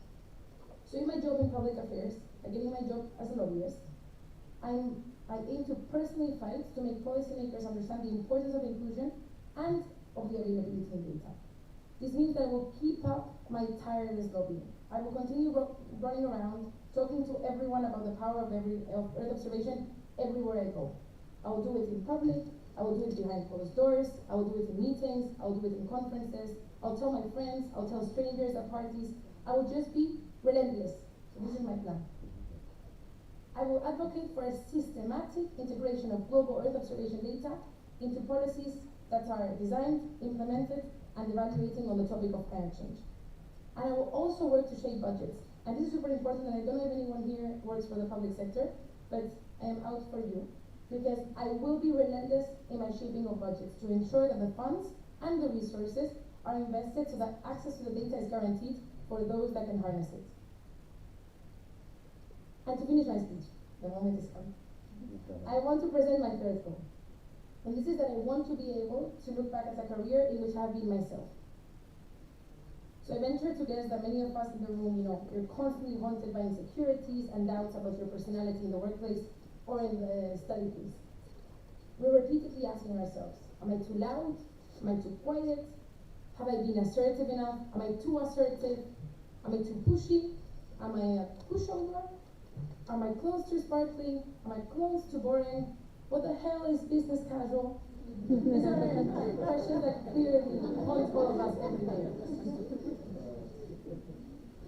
So in my job in public affairs, again in my job as a lobbyist, I aim to personally fight to make policymakers understand the importance of inclusion and of the availability of data. This means that I will keep up my tireless lobbying. I will continue running around, talking to everyone about the power of Earth observation everywhere I go. I will do it in public, I will do it behind closed doors, I will do it in meetings, I will do it in conferences, I'll tell my friends, I'll tell strangers at parties. I will just be relentless. So this is my plan. I will advocate for a systematic integration of global Earth observation data into policies that are designed, implemented, and evaluating on the topic of climate change. And I will also work to shape budgets. And this is super important, and I don't know if anyone here works for the public sector, but I am out for you, because I will be relentless in my shaping of budgets to ensure that the funds and the resources are invested so that access to the data is guaranteed for those that can harness it. And to finish my speech, the moment is come. I want to present my third goal. And this is that I want to be able to look back at a career in which I have been myself. So I venture to guess that many of us in the room, you're constantly haunted by insecurities and doubts about your personality in the workplace or in the study place. We're repeatedly asking ourselves, am I too loud? Am I too quiet? Have I been assertive enough? Am I too assertive? Am I too pushy? Am I a pushover? Am I close to sparkling? Am I close to boring? What the hell is business casual? These are questions that clearly haunt all of us every day.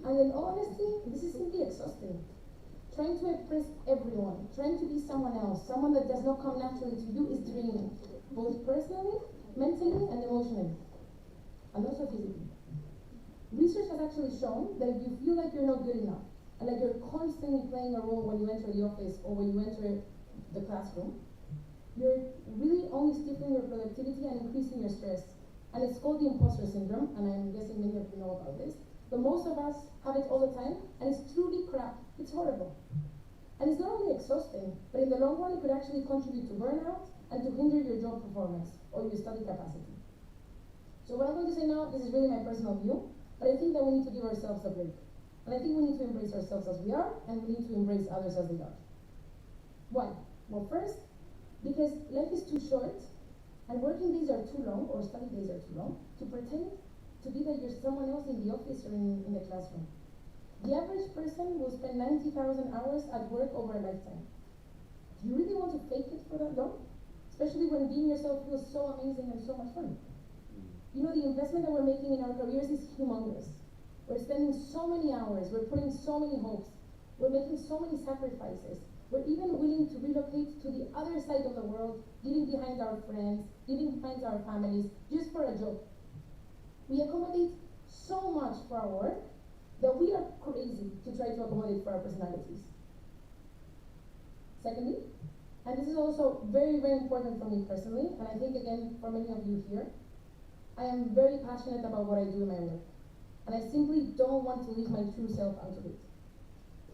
And in all honesty, this is simply exhausting. Trying to impress everyone, trying to be someone else, someone that does not come naturally to you, is draining, both personally, mentally, and emotionally, and also physically. Research has actually shown that if you feel like you're not good enough, and like you're constantly playing a role when you enter the office or when you enter the classroom, you're really only stifling your productivity and increasing your stress. And it's called the imposter syndrome, and I'm guessing many of you know about this. But most of us have it all the time, and it's truly crap. It's horrible. And it's not only exhausting, but in the long run, it could actually contribute to burnout and to hinder your job performance or your study capacity. So what I'm going to say now, this is really my personal view, but I think that we need to give ourselves a break. And I think we need to embrace ourselves as we are, and we need to embrace others as they are. Why? Well, first, because life is too short, and working days are too long, or study days are too long, to pretend to be that you're someone else in the office or in the classroom. The average person will spend 90,000 hours at work over a lifetime. Do you really want to fake it for that long? Especially when being yourself feels so amazing and so much fun. You know, the investment that we're making in our careers is humongous. We're spending so many hours, we're putting so many hopes, we're making so many sacrifices. We're even willing to relocate to the other side of the world, leaving behind our friends, leaving behind our families, just for a job. We accommodate so much for our work that we are crazy to try to accommodate for our personalities. Secondly, and this is also very, very important for me personally, and I think again for many of you here, I am very passionate about what I do in my work. And I simply don't want to leave my true self out of it.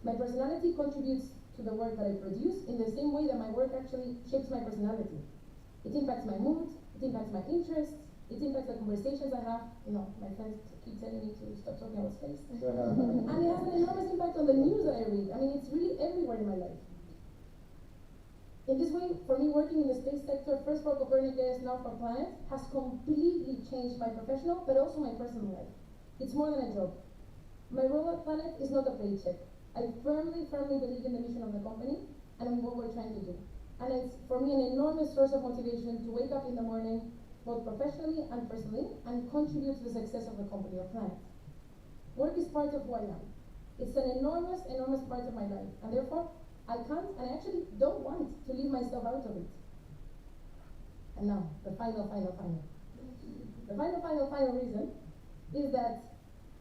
My personality contributes to the work that I produce in the same way that my work actually shapes my personality. It impacts my mood, it impacts my interests, it impacts the conversations I have. My friends keep telling me to stop talking about space. And it has an enormous impact on the news that I read. I mean, it's really everywhere in my life. In this way, for me, working in the space sector, first for Copernicus, now for Planet, has completely changed my professional, but also my personal life. It's more than a job. My role at Planet is not a paycheck. I firmly believe in the mission of the company and in what we're trying to do. And it's, for me, an enormous source of motivation to wake up in the morning, both professionally and personally, and contribute to the success of the company or Planet. Work is part of who I am. It's an enormous part of my life, and therefore, I can't, and I actually don't want to leave myself out of it. And now, the final. The final reason is that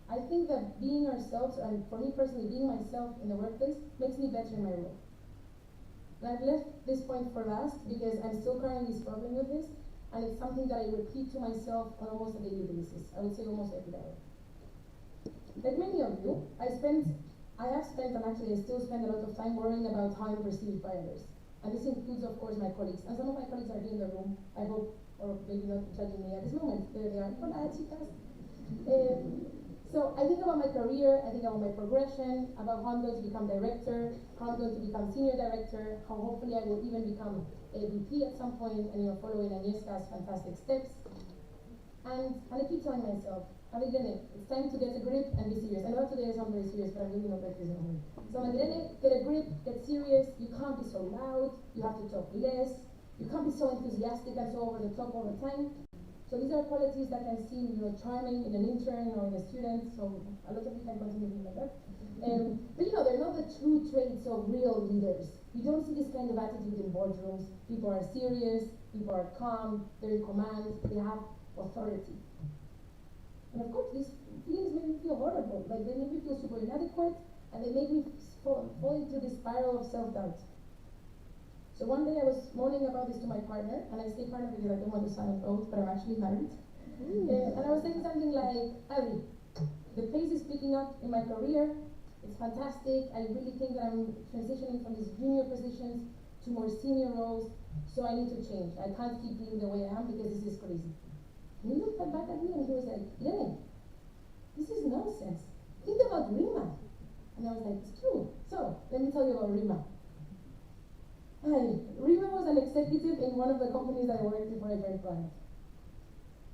I think that being ourselves, and for me personally, being myself in the workplace, makes me better in my role. And I've left this point for last because I'm still currently struggling with this, and it's something that I repeat to myself on almost a daily basis. I would say almost every day. Like many of you, I have spent, and actually I still spend a lot of time worrying about how I'm perceived by others. And this includes, of course, my colleagues. And some of my colleagues are here in the room. I hope or maybe not judging me at this moment. There they are. Hola, chicas. So I think about my career, I think about my progression, about how I'm going to become director, how I'm going to become senior director, how hopefully I will even become a VP at some point, and following Agnieszka's fantastic steps. And I keep telling myself, Irene, it's time to get a grip and be serious. I know today I sound very serious, but I'm really not that serious. So Irene, get a grip, get serious. You can't be so loud. You have to talk less. You can't be so enthusiastic and so over the top all the time. So these are qualities that can seem, charming in an intern or in a student. So a lot of you can continue being like that. But they're not the true traits of real leaders. You don't see this kind of attitude in boardrooms. People are serious. People are calm. They're in command. They have authority. And of course, these feelings make me feel horrible. Like, they make me feel super inadequate, and they make me fall into this spiral of self-doubt. So one day I was moaning about this to my partner, and I say partner because I don't want to sound old, but I'm actually married. And I was saying something like, Ali, the pace is picking up in my career. It's fantastic. I really think that I'm transitioning from these junior positions to more senior roles, so I need to change. I can't keep being the way I am because this is crazy. And he looked back at me and he was like, Irene, this is nonsense. Think about Rima. And I was like, it's true. So, let me tell you about Rima. Rima was an executive in one of the companies that I worked before I joined Planet.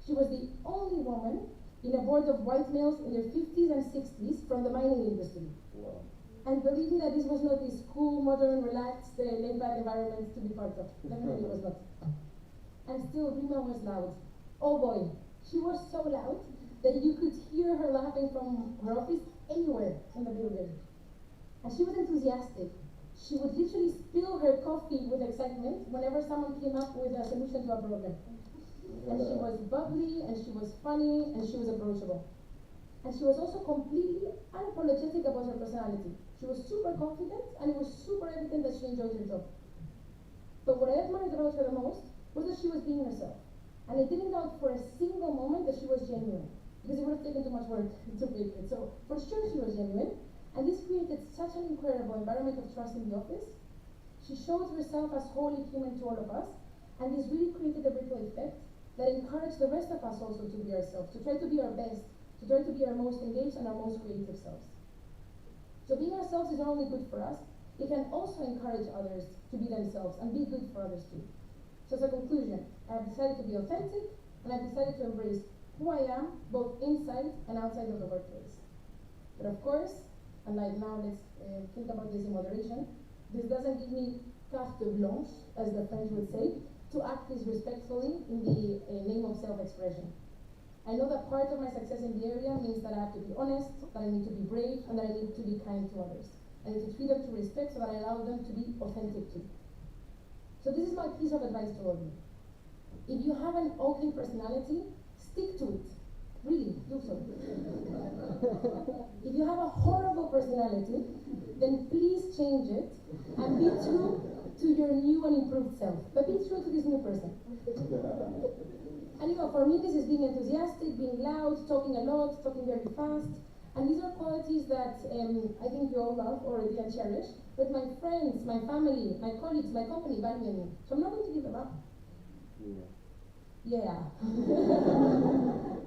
She was the only woman in a board of white males in their 50s and 60s from the mining industry. Wow. And believe me that this was not this cool, modern, relaxed, laid-back environment to be part of. Definitely was not. And still, Rima was loud. Oh boy, she was so loud that you could hear her laughing from her office anywhere in the building. And she was enthusiastic. She would literally spill her coffee with excitement whenever someone came up with a solution to a problem. And she was bubbly, and she was funny, and she was approachable. And she was also completely unapologetic about her personality. She was super confident, and it was super evident that she enjoyed her job. But what I admired about her the most was that she was being herself. And I didn't doubt for a single moment that she was genuine, because it would have taken too much work to fake it. So for sure she was genuine, and this created such an incredible environment of trust in the office. She showed herself as wholly human to all of us, and this really created a ripple effect that encouraged the rest of us also to be ourselves, to try to be our best, to try to be our most engaged and our most creative selves. So being ourselves is not only good for us, it can also encourage others to be themselves and be good for others too. So as a conclusion, I have decided to be authentic, and I've decided to embrace who I am, both inside and outside of the workplace. But of course, and like now let's think about this in moderation, this doesn't give me carte blanche, as the French would say, to act disrespectfully in the name of self-expression. I know that part of my success in the area means that I have to be honest, that I need to be brave, and that I need to be kind to others. I need to treat them to respect so that I allow them to be authentic too. So this is my piece of advice to all of you. If you have an okay personality, stick to it. Really, do so. If you have a horrible personality, then please change it and be true to your new and improved self. But be true to this new person. And for me, this is being enthusiastic, being loud, talking a lot, talking very fast. And these are qualities that I think you all love already and cherish. But my friends, my family, my colleagues, my company value in me. So I'm not going to give them up. Yeah.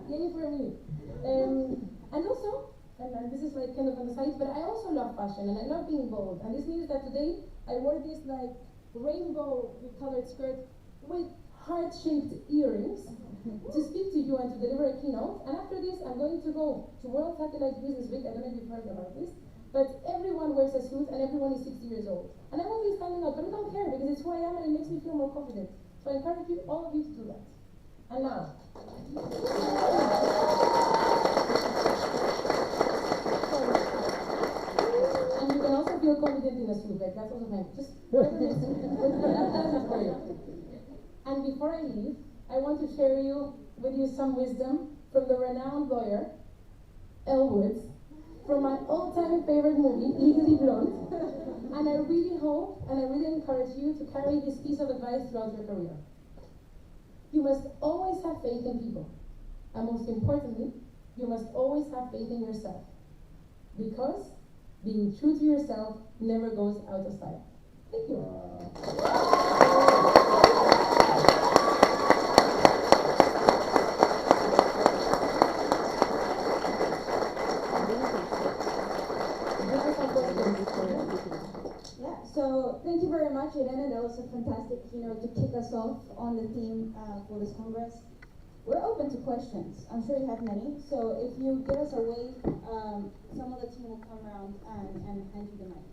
Yay for me. And also, and this is like kind of on the side, but I also love fashion and I love being bold. And this means that today I wore this like rainbow colored skirt with heart-shaped earrings to speak to you and to deliver a keynote. And after this, I'm going to go to World Satellite Business Week. I don't know if you've heard about this, but everyone wears a suit and everyone is 60 years old. And I won't be standing out, but I don't care because it's who I am and it makes me feel more confident. So I encourage you, all of you, to do that. And now, and you can also feel confident in a suit, like that's also fine. Just whatever it is, that's for you. And before I leave, I want to share with you some wisdom from the renowned lawyer, Elle Woods, from my all-time favorite movie, Legally Blonde. And I really hope and I really encourage you to carry this piece of advice throughout your career. You must always have faith in people. And most importantly, you must always have faith in yourself. Because being true to yourself never goes out of style. Thank you. Yeah, so thank you very much, Irene. That was a fantastic keynote to kick us off on the theme for this Congress. We're open to questions. I'm sure you have many. So if you give us a wave, some of the team will come around and hand you the mic.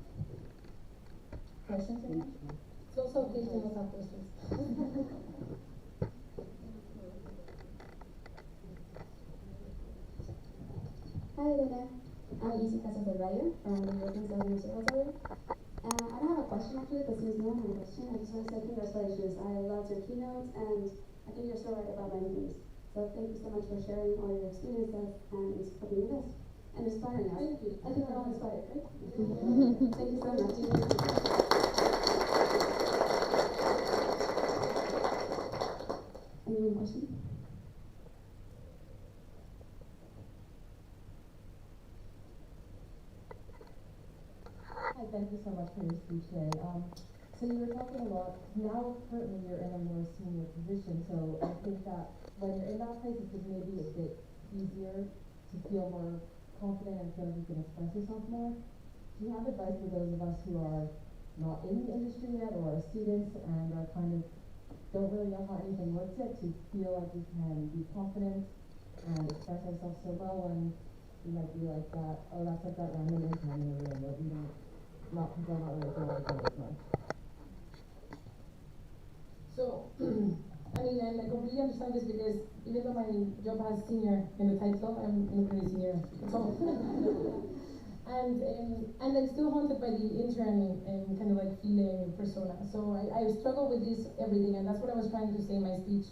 Questions, Irene? It's also okay to not have questions. Hi Elena, I'm Lucy Casas del Valle from the European Southern Observatory. I don't have a question actually, because there's no one question. I just want to say congratulations. I loved your keynote and I think you're so right about many things. So thank you so much for sharing all your experiences and for being with us and inspiring us. Thank you. I think we're all inspired, right? Thank you so much. Any one question? Hi, thank you so much for your speech today. So you were talking a lot, now currently you're in a more senior position, so I think that when you're in that place, it's just maybe a bit easier to feel more confident and feel like you can express yourself more. Do you have advice for those of us who are not in the industry yet or are students and are kind of don't really know how anything works yet to feel like we can be confident and express ourselves so well when we might be like that, oh, that's like that random intern in the room that we don't, not people are not really sure what it is much. So, I mean, and I completely understand this because even though my job has senior in the title, I'm pretty senior. So, and I'm still haunted by the intern kind of like feeling persona. So I struggle with this every day, and that's what I was trying to say in my speech.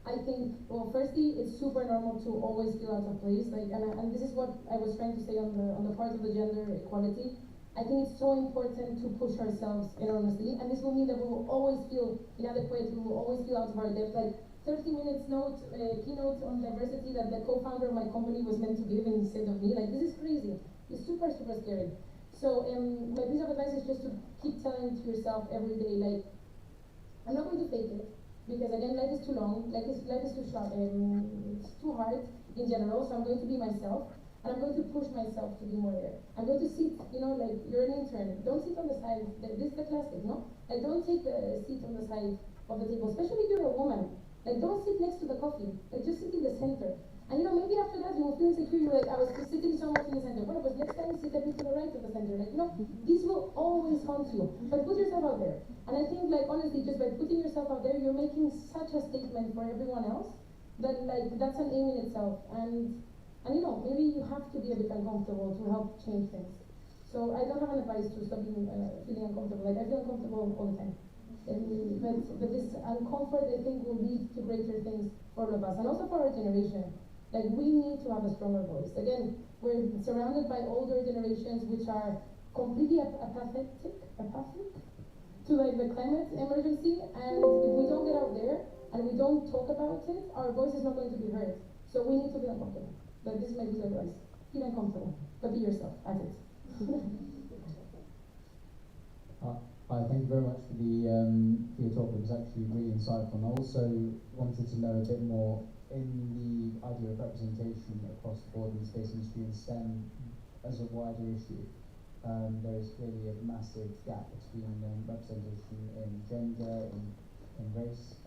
I think, well, firstly, it's super normal to always feel out of place. Like, and this is what I was trying to say on the part of the gender equality. I think it's so important to push ourselves enormously, and this will mean that we will always feel inadequate, we will always feel out of our depth. Like 30 minutes keynote on diversity that the co-founder of my company was meant to give instead of me. Like, this is crazy. It's super, super scary. So my piece of advice is just to keep telling to yourself every day, like, I'm not going to fake it, because again, life is too long, life is too short, it's too hard in general, so I'm going to be myself. And I'm going to push myself to be more there. I'm going to sit, like you're an intern. Don't sit on the side. This is the classic, no? Like, don't take the seat on the side of the table, especially if you're a woman. Like, don't sit next to the coffee. Like, just sit in the center. And maybe after that you will feel insecure. You're like, I was sitting so much in the center. Well, but next time sit a bit to the right of the center. Like, this will always haunt you. But put yourself out there. And I think, like, honestly, just by putting yourself out there, you're making such a statement for everyone else that, like, that's an aim in itself. And maybe you have to be a bit uncomfortable to help change things. So I don't have an advice to stop being, feeling uncomfortable. Like, I feel uncomfortable all the time. But this uncomfort, I think, will lead to greater things for all of us. And also for our generation. Like, we need to have a stronger voice. Again, we're surrounded by older generations which are completely apathic to, like, the climate emergency. And if we don't get out there and we don't talk about it, our voice is not going to be heard. So we need to feel uncomfortable. But this is my piece of advice. Feel uncomfortable, but be yourself. That's it. Hi, thank you very much for your talk. It was actually really insightful. And I also wanted to know a bit more in the idea of representation across the board in the space industry and STEM as a wider issue. There is clearly a massive gap between representation in gender, in race.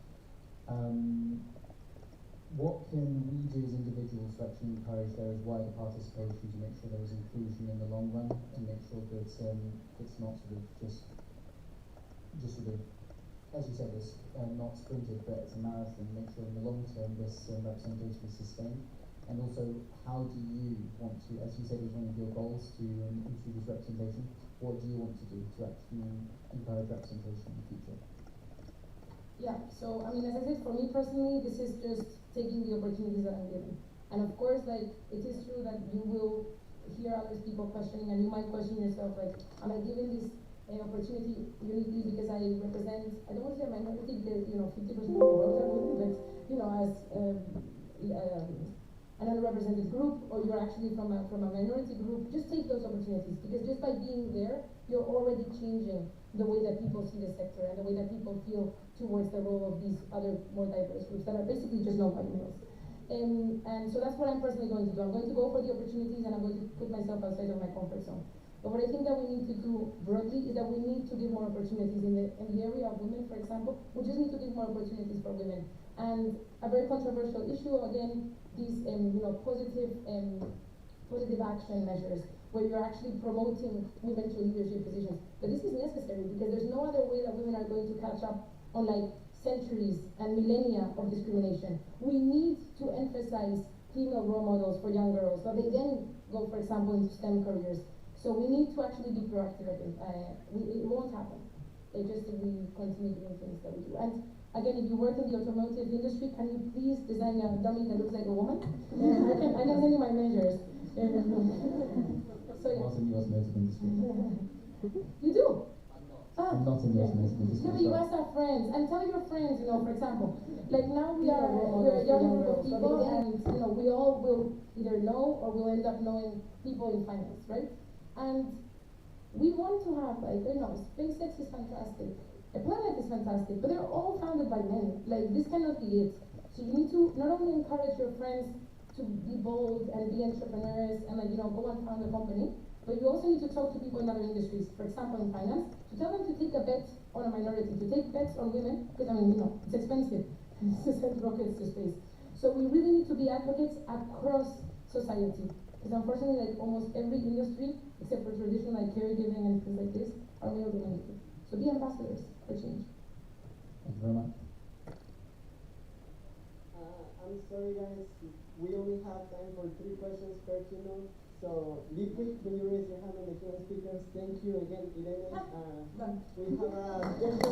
What can we do as individuals to actually encourage there is wider participation to make sure there is inclusion in the long run and make sure that it's not sort of just sort of, as you said, it's not sprinted, but it's a marathon. Make sure in the long term this representation is sustained. And also, how do you want to, as you said, was one of your goals to introduce representation. What do you want to do to actually encourage representation in the future? Yeah, so I mean, as I said, for me personally, this is just taking the opportunities that I'm given. And of course, like, it is true that you will hear other people questioning, and you might question yourself, like, am I given this opportunity uniquely because I represent, I don't want to say a minority because, 50% of the world are women, but, as an underrepresented group, or you're actually from a minority group, just take those opportunities, because just by being there, you're already changing the way that people see the sector and the way that people feel towards the role of these other more diverse groups that are basically just non-white males. And so that's what I'm personally going to do. I'm going to go for the opportunities, and I'm going to put myself outside of my comfort zone. But what I think that we need to do broadly is that we need to give more opportunities in the area of women, for example. We just need to give more opportunities for women. And a very controversial issue, again, these positive action measures where you're actually promoting women to leadership positions. But this is necessary because there's no other way that women are going to catch up on like centuries and millennia of discrimination. We need to emphasize female role models for young girls so they then go, for example, into STEM careers. So we need to actually be proactive again. It won't happen. It just if we continue doing things that we do. And again, if you work in the automotive industry, can you please design a dummy that looks like a woman? I can send you my measures. So yeah. Not in the automotive industry. You do? I'm not in the automotive industry. Yeah, but you guys are friends, and tell your friends, for example, like now we're a young group of people, and we all will either know or will end up knowing people in finance, right? And we want to have SpaceX is fantastic, a planet is fantastic, but they're all founded by men. Like this cannot be it. So you need to not only encourage your friends to be bold and be entrepreneurs and go and found a company, but you also need to talk to people in other industries, for example in finance, to tell them to take a bet on a minority, to take bets on women, because it's expensive to send rockets to space. So we really need to be advocates across society, because unfortunately almost every industry, except for traditional caregiving and things like this, are male dominated. So be ambassadors for change. Thank you very much. I'm sorry guys, we only have time for 3 questions per keynote. So be quick when you raise your hand on the keynote speakers. Thank you again, Irene. We have a